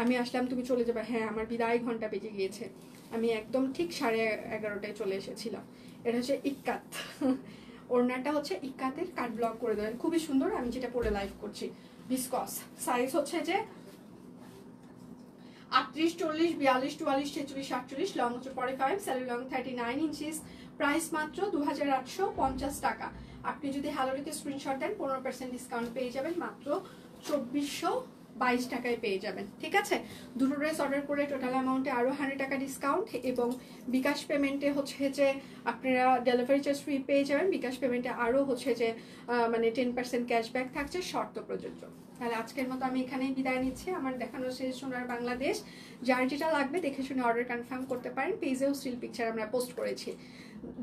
আমি আসলাম, তুমি চলে যাবে। হ্যাঁ, আমার বিদায় ঘন্টা বেজে গিয়েছে, আমি একদম ঠিক 11:30টায় চলে এসেছিলাম। এটা হচ্ছে ইক্কাত। ওড়নাটা হচ্ছে ইক্কাতের কাট ব্লক করে দেবেন, খুবই সুন্দর। আমি যেটা পরে লাইভ করছি, বিসকস সাইজ হচ্ছে যে 38, 40, 42, 44, 46, 48, লং হচ্ছে 45, স্যারি লং 39 ইঞ্চিস। প্রাইস মাত্র 2850 টাকা। আপনি যদি হ্যালোরিতে স্ক্রিনশট দেন 15% ডিসকাউন্ট পেয়ে যাবেন, মাত্র 2422 টাকায় পেয়ে যাবেন। ঠিক আছে, দুটো ড্রেস অর্ডার করে টোটাল অ্যামাউন্টে আরও 100 টাকা ডিসকাউন্ট, এবং বিকাশ পেমেন্টে হচ্ছে যে আপনারা ডেলিভারি চার্জ ফ্রি পেয়ে যাবেন। বিকাশ পেমেন্টে আরও হচ্ছে যে মানে 10% ক্যাশব্যাক থাকছে, শর্ত প্রযোজ্য। তাহলে আজকের মতো আমি এখানেই বিদায় নিচ্ছি। আমার দেখানো শেষ, সোনার বাংলাদেশ। যার যেটা লাগবে দেখে শুনে অর্ডার কনফার্ম করতে পারেন। পেজেও স্টিল পিকচার আমরা পোস্ট করেছি,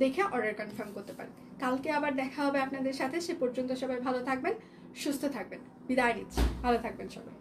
দেখে অর্ডার কনফার্ম করতে পারেন। কালকে আবার দেখা হবে আপনাদের সাথে। সে পর্যন্ত সবাই ভালো থাকবেন, সুস্থ থাকবেন। বিদায় নিচ্ছি, ভালো থাকবেন সবাই।